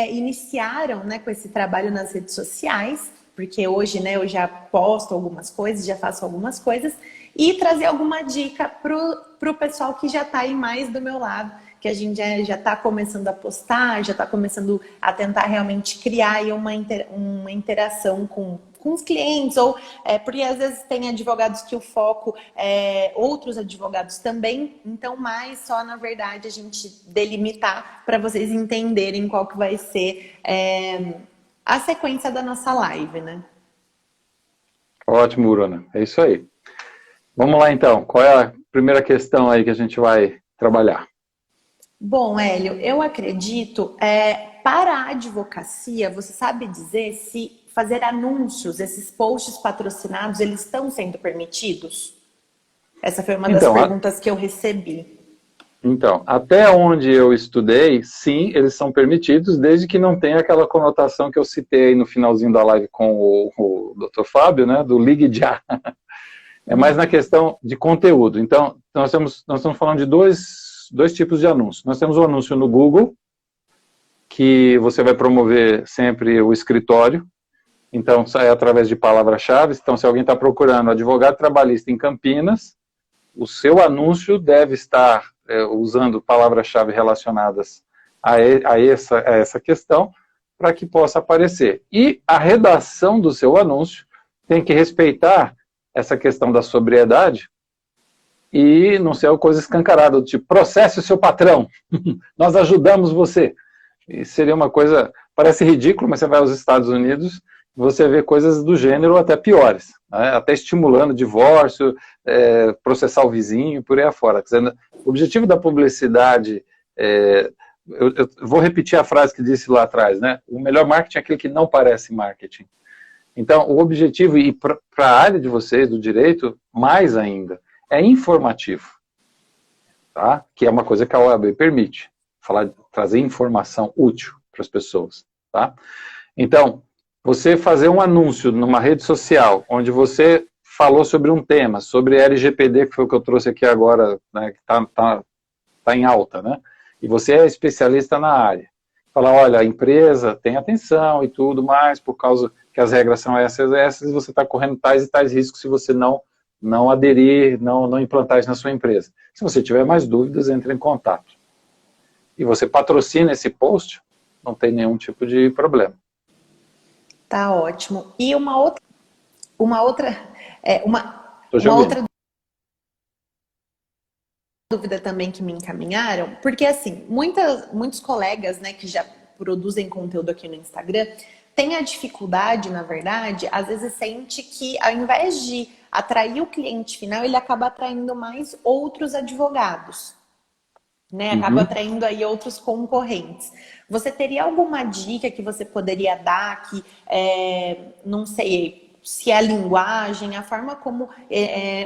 iniciaram, né, com esse trabalho nas redes sociais porque hoje, né, eu já posto algumas coisas, já faço algumas coisas, e trazer alguma dica pro pessoal que já está aí mais do meu lado, que a gente já está começando a postar, já está começando a tentar realmente criar aí uma interação com os clientes, ou porque às vezes tem advogados que o foco é outros advogados também, então mais só, na verdade, a gente delimitar para vocês entenderem qual que vai ser a sequência da nossa live, né? Ótimo, Bruna. É isso aí. Vamos lá, então. Qual é a primeira questão aí que a gente vai trabalhar? Bom, Hélio, eu acredito, para a advocacia, você sabe dizer se fazer anúncios, esses posts patrocinados, eles estão sendo permitidos? Essa foi uma das perguntas que eu recebi. Então, até onde eu estudei, sim, eles são permitidos, desde que não tenha aquela conotação que eu citei no finalzinho da live com o Dr. Fábio, né, do ligue já. É mais na questão de conteúdo. Então, nós estamos falando de dois tipos de anúncios. Nós temos o anúncio no Google, que você vai promover sempre o escritório. Então, sai através de palavras-chave. Então, se alguém está procurando advogado trabalhista em Campinas, o seu anúncio deve estar usando palavras-chave relacionadas a essa questão, para que possa aparecer. E a redação do seu anúncio tem que respeitar essa questão da sobriedade e não ser uma coisa escancarada, do tipo, processe o seu patrão, nós ajudamos você. E seria uma coisa, parece ridículo, mas você vai aos Estados Unidos, você vê coisas do gênero até piores, né? Até estimulando divórcio, processar o vizinho, por aí afora. Quer dizer, o objetivo da publicidade, eu vou repetir a frase que disse lá atrás, né? O melhor marketing é aquele que não parece marketing. Então, o objetivo, e para a área de vocês, do direito, mais ainda, é informativo, tá? Que é uma coisa que a OAB permite, trazer informação útil para as pessoas, tá? Então, você fazer um anúncio numa rede social, onde você falou sobre um tema, sobre LGPD, que foi o que eu trouxe aqui agora, né, que tá em alta, né? E você é especialista na área. Falar, olha, a empresa tem atenção e tudo mais, por causa que as regras são essas, e você está correndo tais e tais riscos se você não aderir, não implantar isso na sua empresa. Se você tiver mais dúvidas, entre em contato. E você patrocina esse post, não tem nenhum tipo de problema. Tá ótimo. E uma outra dúvida também que me encaminharam, porque assim, muitos colegas, né, que já produzem conteúdo aqui no Instagram, têm a dificuldade, na verdade, às vezes sente que ao invés de atrair o cliente final, ele acaba atraindo mais outros advogados, né? Acaba atraindo aí outros concorrentes. Você teria alguma dica que você poderia dar que, não sei, se a linguagem, a forma como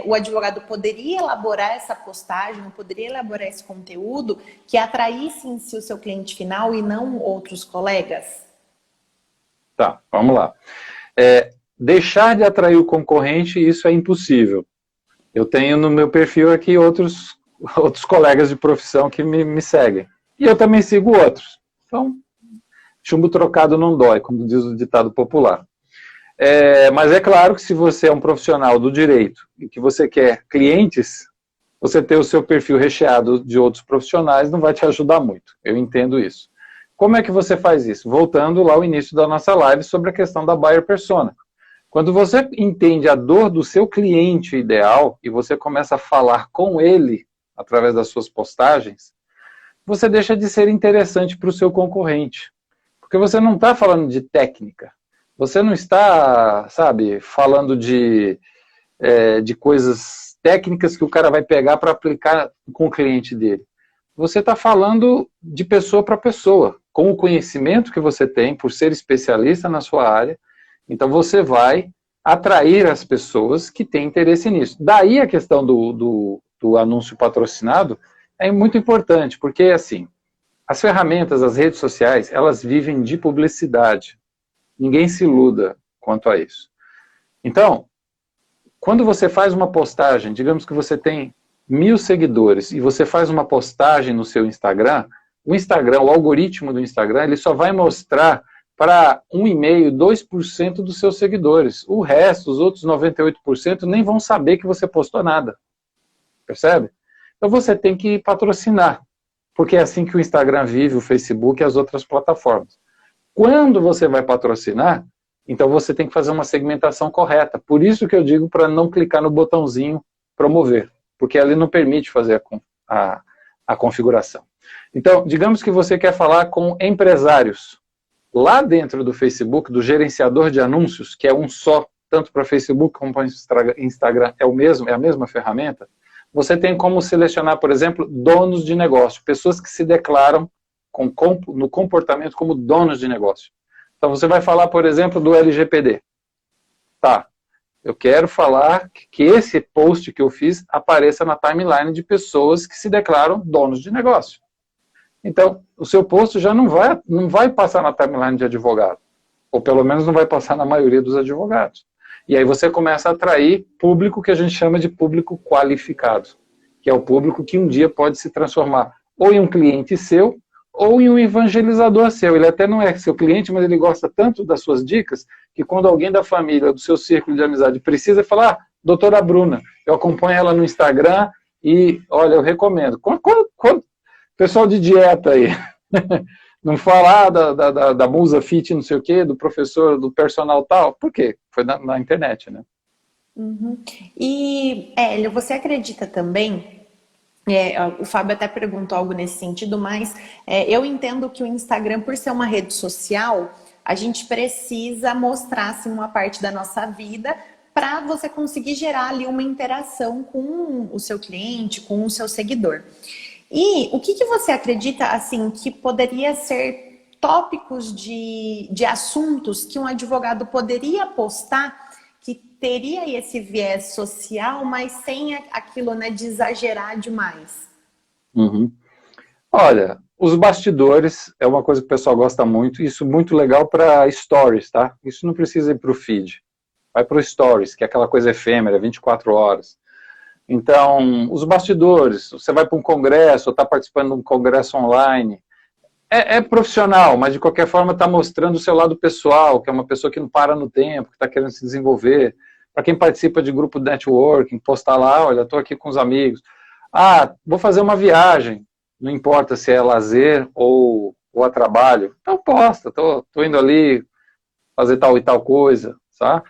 o advogado poderia elaborar essa postagem, poderia elaborar esse conteúdo que atraísse em si o seu cliente final e não outros colegas? Tá, vamos lá. Deixar de atrair o concorrente, isso é impossível. Eu tenho no meu perfil aqui outros colegas de profissão que me seguem. E eu também sigo outros. Então, chumbo trocado não dói, como diz o ditado popular. Mas é claro que se você é um profissional do direito e que você quer clientes, você ter o seu perfil recheado de outros profissionais não vai te ajudar muito. Eu entendo isso. Como é que você faz isso? Voltando lá ao início da nossa live sobre a questão da buyer persona. Quando você entende a dor do seu cliente ideal e você começa a falar com ele através das suas postagens, você deixa de ser interessante para o seu concorrente. Porque você não está falando de técnica. Você não está, sabe, falando de coisas técnicas que o cara vai pegar para aplicar com o cliente dele. Você está falando de pessoa para pessoa, com o conhecimento que você tem, por ser especialista na sua área. Então você vai atrair as pessoas que têm interesse nisso. Daí a questão do anúncio patrocinado é muito importante, porque assim, as ferramentas, as redes sociais, elas vivem de publicidade. Ninguém se iluda quanto a isso. Então, quando você faz uma postagem, digamos que você tem 1000 seguidores e você faz uma postagem no seu Instagram, o algoritmo do Instagram, ele só vai mostrar para 1,5%, 2% dos seus seguidores. O resto, os outros 98%, nem vão saber que você postou nada. Percebe? Então você tem que patrocinar, porque é assim que o Instagram vive, o Facebook e as outras plataformas. Quando você vai patrocinar, então você tem que fazer uma segmentação correta. Por isso que eu digo para não clicar no botãozinho promover, porque ali não permite fazer a configuração. Então, digamos que você quer falar com empresários. Lá dentro do Facebook, do gerenciador de anúncios, que é um só, tanto para Facebook como para Instagram, é a mesma ferramenta, você tem como selecionar, por exemplo, donos de negócio, pessoas que se declaram no comportamento como donos de negócio. Então você vai falar, por exemplo, do LGPD. Tá, eu quero falar que esse post que eu fiz apareça na timeline de pessoas que se declaram donos de negócio. Então, o seu post já não vai passar na timeline de advogado. Ou pelo menos não vai passar na maioria dos advogados. E aí você começa a atrair público que a gente chama de público qualificado. Que é o público que um dia pode se transformar ou em um cliente seu, ou em um evangelizador seu. Ele até não é seu cliente, mas ele gosta tanto das suas dicas, que quando alguém da família, do seu círculo de amizade precisa, falar, doutora Bruna, eu acompanho ela no Instagram e, olha, eu recomendo. Pessoal de dieta aí, não falar da musa fit, não sei o quê, do professor, do personal tal, por quê? Foi na internet, né? Uhum. E, Hélio, você acredita também, o Fábio até perguntou algo nesse sentido, mas eu entendo que o Instagram, por ser uma rede social, a gente precisa mostrar assim, uma parte da nossa vida para você conseguir gerar ali uma interação com o seu cliente, com o seu seguidor. E o que você acredita, assim, que poderia ser tópicos de assuntos que um advogado poderia postar que teria esse viés social, mas sem aquilo, né, de exagerar demais? Uhum. Olha, os bastidores é uma coisa que o pessoal gosta muito, isso é muito legal para stories, tá? Isso não precisa ir para o feed. Vai para o stories, que é aquela coisa efêmera, 24 horas. Então, os bastidores, você vai para um congresso, ou está participando de um congresso online, é profissional, mas de qualquer forma está mostrando o seu lado pessoal, que é uma pessoa que não para no tempo, que está querendo se desenvolver. Para quem participa de grupo de networking, postar lá, olha, estou aqui com os amigos. Ah, vou fazer uma viagem, não importa se é lazer ou a trabalho. Então posta, estou indo ali fazer tal e tal coisa, sabe?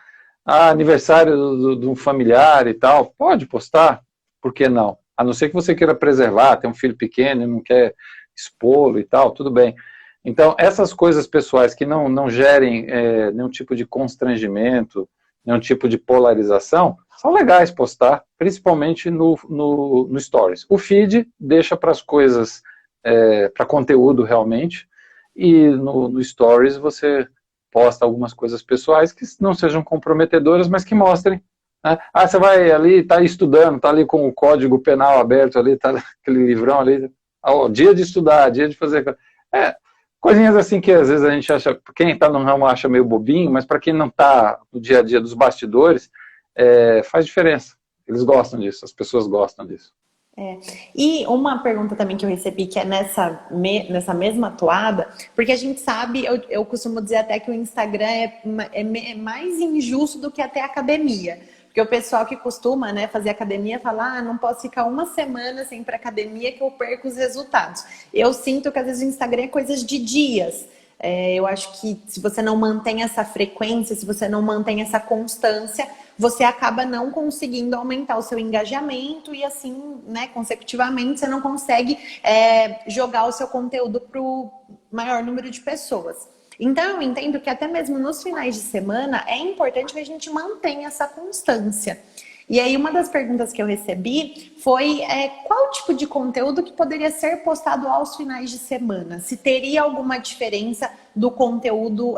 Ah, aniversário de um familiar e tal, pode postar, por que não? A não ser que você queira preservar, tem um filho pequeno e não quer expô-lo e tal, tudo bem. Então, essas coisas pessoais que não gerem nenhum tipo de constrangimento, nenhum tipo de polarização, são legais postar, principalmente no Stories. O feed deixa para as coisas, para conteúdo realmente, e no Stories você posta algumas coisas pessoais que não sejam comprometedoras, mas que mostrem. Né? Ah, você vai ali, está estudando, está ali com o Código Penal aberto ali, está aquele livrão ali, dia de estudar, dia de fazer... coisinhas assim que às vezes a gente acha, quem está no ramo acha meio bobinho, mas para quem não está no dia a dia dos bastidores, faz diferença. Eles gostam disso, as pessoas gostam disso. E uma pergunta também que eu recebi, que é nessa mesma toada, porque a gente sabe, eu costumo dizer até que o Instagram é mais injusto do que até a academia. Porque o pessoal que costuma, né, fazer academia fala, não posso ficar uma semana sem ir para academia que eu perco os resultados. Eu sinto que às vezes o Instagram é coisas de dias. Eu acho que se você não mantém essa frequência, se você não mantém essa constância, você acaba não conseguindo aumentar o seu engajamento e assim, né, consecutivamente, você não consegue jogar o seu conteúdo para o maior número de pessoas. Então, eu entendo que até mesmo nos finais de semana é importante que a gente mantenha essa constância. E aí, uma das perguntas que eu recebi foi qual tipo de conteúdo que poderia ser postado aos finais de semana? Se teria alguma diferença do conteúdo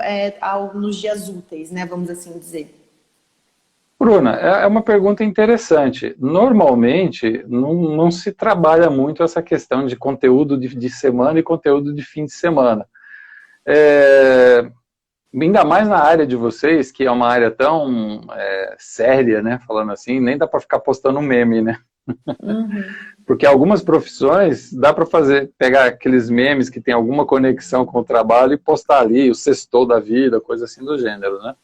nos dias úteis, né? Vamos assim dizer. Bruna, é uma pergunta interessante. Normalmente, não se trabalha muito essa questão de conteúdo de semana e conteúdo de fim de semana. Ainda mais na área de vocês, que é uma área tão séria, né, falando assim, nem dá para ficar postando um meme, né? Uhum. Porque algumas profissões dá para pegar aqueles memes que tem alguma conexão com o trabalho e postar ali, o sextou da vida, coisa assim do gênero, né?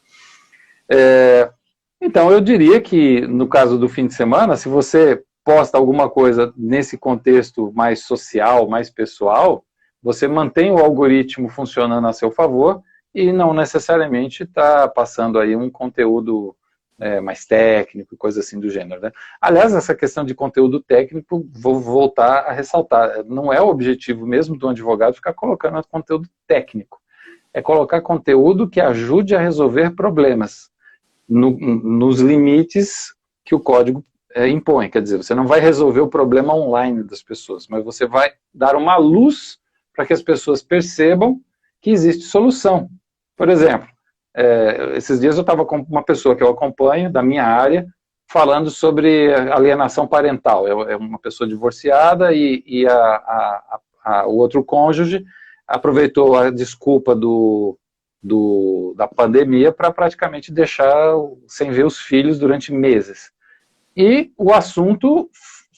Então, eu diria que, no caso do fim de semana, se você posta alguma coisa nesse contexto mais social, mais pessoal, você mantém o algoritmo funcionando a seu favor e não necessariamente está passando aí um conteúdo mais técnico, coisa assim do gênero, né? Aliás, essa questão de conteúdo técnico, vou voltar a ressaltar, não é o objetivo mesmo do advogado ficar colocando conteúdo técnico, é colocar conteúdo que ajude a resolver problemas nos limites que o código impõe. Quer dizer, você não vai resolver o problema online das pessoas, mas você vai dar uma luz para que as pessoas percebam que existe solução. Por exemplo, esses dias eu estava com uma pessoa que eu acompanho, da minha área, falando sobre alienação parental. É uma pessoa divorciada e o outro cônjuge aproveitou a desculpa da pandemia para praticamente deixar sem ver os filhos durante meses. E o assunto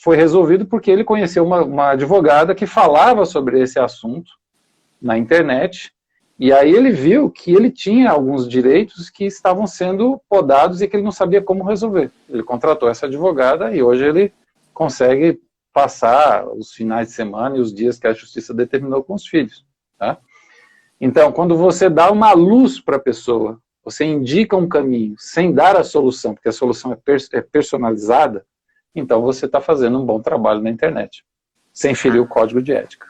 foi resolvido porque ele conheceu uma advogada que falava sobre esse assunto na internet, e aí ele viu que ele tinha alguns direitos que estavam sendo podados e que ele não sabia como resolver. Ele contratou essa advogada e hoje ele consegue passar os finais de semana e os dias que a justiça determinou com os filhos, tá? Então, quando você dá uma luz para a pessoa, você indica um caminho, sem dar a solução, porque a solução é personalizada, então você está fazendo um bom trabalho na internet, sem ferir o código de ética.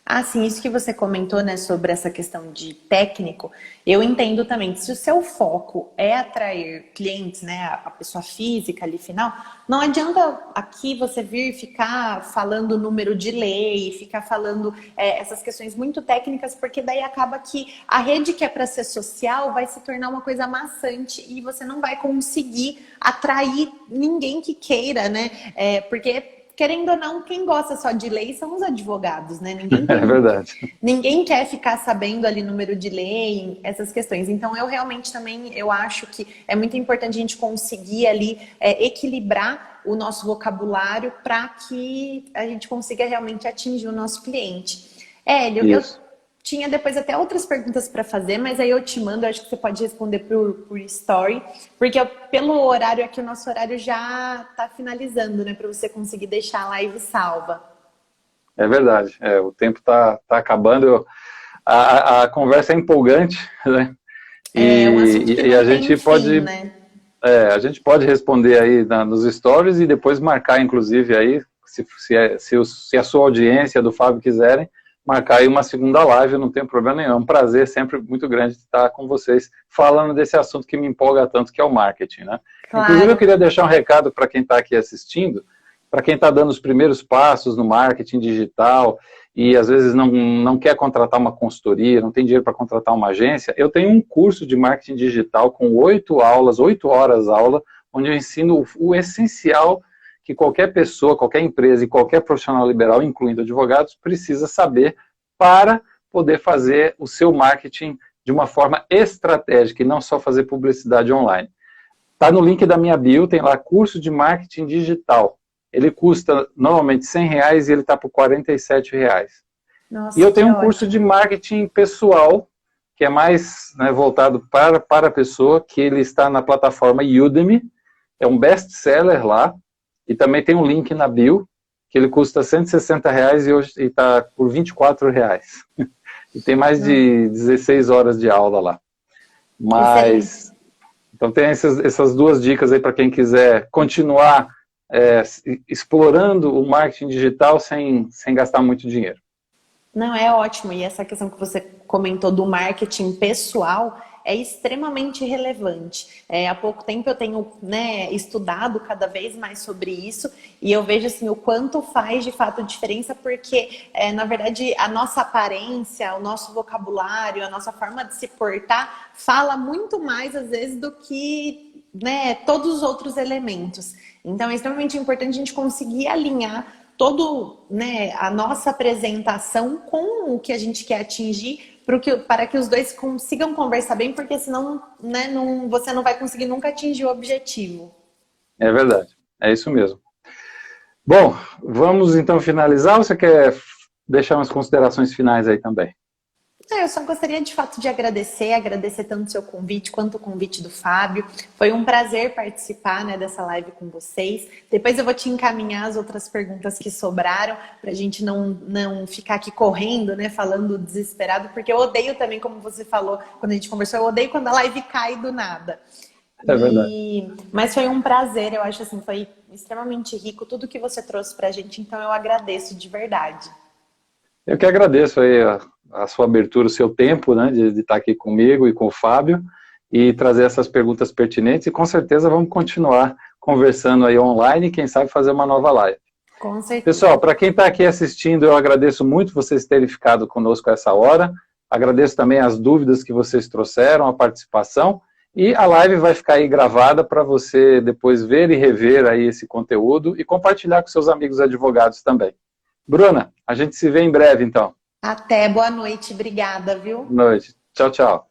Ah, sim, isso que você comentou, né, sobre essa questão de técnico, eu entendo também que se o seu foco é atrair clientes, né, a pessoa física ali final, não adianta aqui você vir ficar falando número de lei, ficar falando essas questões muito técnicas, porque daí acaba que a rede que é para ser social vai se tornar uma coisa maçante e você não vai conseguir atrair ninguém que queira, né, porque querendo ou não, quem gosta só de lei são os advogados, né? É verdade. Ninguém quer ficar sabendo ali número de lei, essas questões. Então, eu realmente também, eu acho que é muito importante a gente conseguir ali equilibrar o nosso vocabulário para que a gente consiga realmente atingir o nosso cliente. Hélio, eu tinha depois até outras perguntas para fazer, mas aí eu te mando, eu acho que você pode responder por story, porque pelo horário aqui, o nosso horário já está finalizando, né? Para você conseguir deixar a live salva. É verdade, o tempo tá acabando, a conversa é empolgante, né? Um assunto que não a gente pode, né? A gente pode responder aí nos stories e depois marcar, inclusive, aí, se a sua audiência do Fábio quiserem, marcar aí uma segunda live, não tem problema nenhum. É um prazer sempre muito grande estar com vocês falando desse assunto que me empolga tanto, que é o marketing, né? Claro. Inclusive, eu queria deixar um recado para quem está aqui assistindo, para quem está dando os primeiros passos no marketing digital e às vezes não quer contratar uma consultoria, não tem dinheiro para contratar uma agência. Eu tenho um curso de marketing digital com 8 horas aula, onde eu ensino o essencial que qualquer pessoa, qualquer empresa e qualquer profissional liberal, incluindo advogados, precisa saber para poder fazer o seu marketing de uma forma estratégica e não só fazer publicidade online. Está no link da minha bio, tem lá curso de marketing digital. Ele custa normalmente R$100 e ele está por R$47. Nossa, e eu tenho um curso de marketing pessoal, que é mais voltado para a pessoa, que ele está na plataforma Udemy, é um best-seller lá, e também tem um link na bio, que ele custa R$160 e hoje está por R$24. E tem mais de 16 horas de aula lá. Mas, então tem essas duas dicas aí para quem quiser continuar explorando o marketing digital sem gastar muito dinheiro. Não, é ótimo. E essa questão que você comentou do marketing pessoal é extremamente relevante. Há pouco tempo eu tenho estudado cada vez mais sobre isso e eu vejo assim, o quanto faz de fato diferença, porque na verdade a nossa aparência, o nosso vocabulário, a nossa forma de se portar fala muito mais às vezes do que todos os outros elementos. Então é extremamente importante a gente conseguir alinhar a nossa apresentação com o que a gente quer atingir, para que os dois consigam conversar bem, porque senão você não vai conseguir nunca atingir o objetivo. É verdade, é isso mesmo. Bom, vamos então finalizar ou você quer deixar umas considerações finais aí também? Eu só gostaria de fato de agradecer tanto o seu convite quanto o convite do Fábio. Foi um prazer participar, né, dessa live com vocês. Depois eu vou te encaminhar as outras perguntas que sobraram, para a gente não ficar aqui correndo, né, falando desesperado, porque eu odeio também, como você falou quando a gente conversou, eu odeio quando a live cai do nada. É verdade. Mas foi um prazer, eu acho assim, foi extremamente rico tudo que você trouxe pra gente, então eu agradeço de verdade. Eu que agradeço aí a sua abertura, o seu tempo, né, de estar aqui comigo e com o Fábio e trazer essas perguntas pertinentes e com certeza vamos continuar conversando aí online e quem sabe fazer uma nova live. Com certeza. Pessoal, para quem está aqui assistindo, eu agradeço muito vocês terem ficado conosco essa hora, agradeço também as dúvidas que vocês trouxeram, a participação, e a live vai ficar aí gravada para você depois ver e rever aí esse conteúdo e compartilhar com seus amigos advogados também. Bruna, a gente se vê em breve, então. Até, boa noite, obrigada, viu? Boa noite. Tchau, tchau.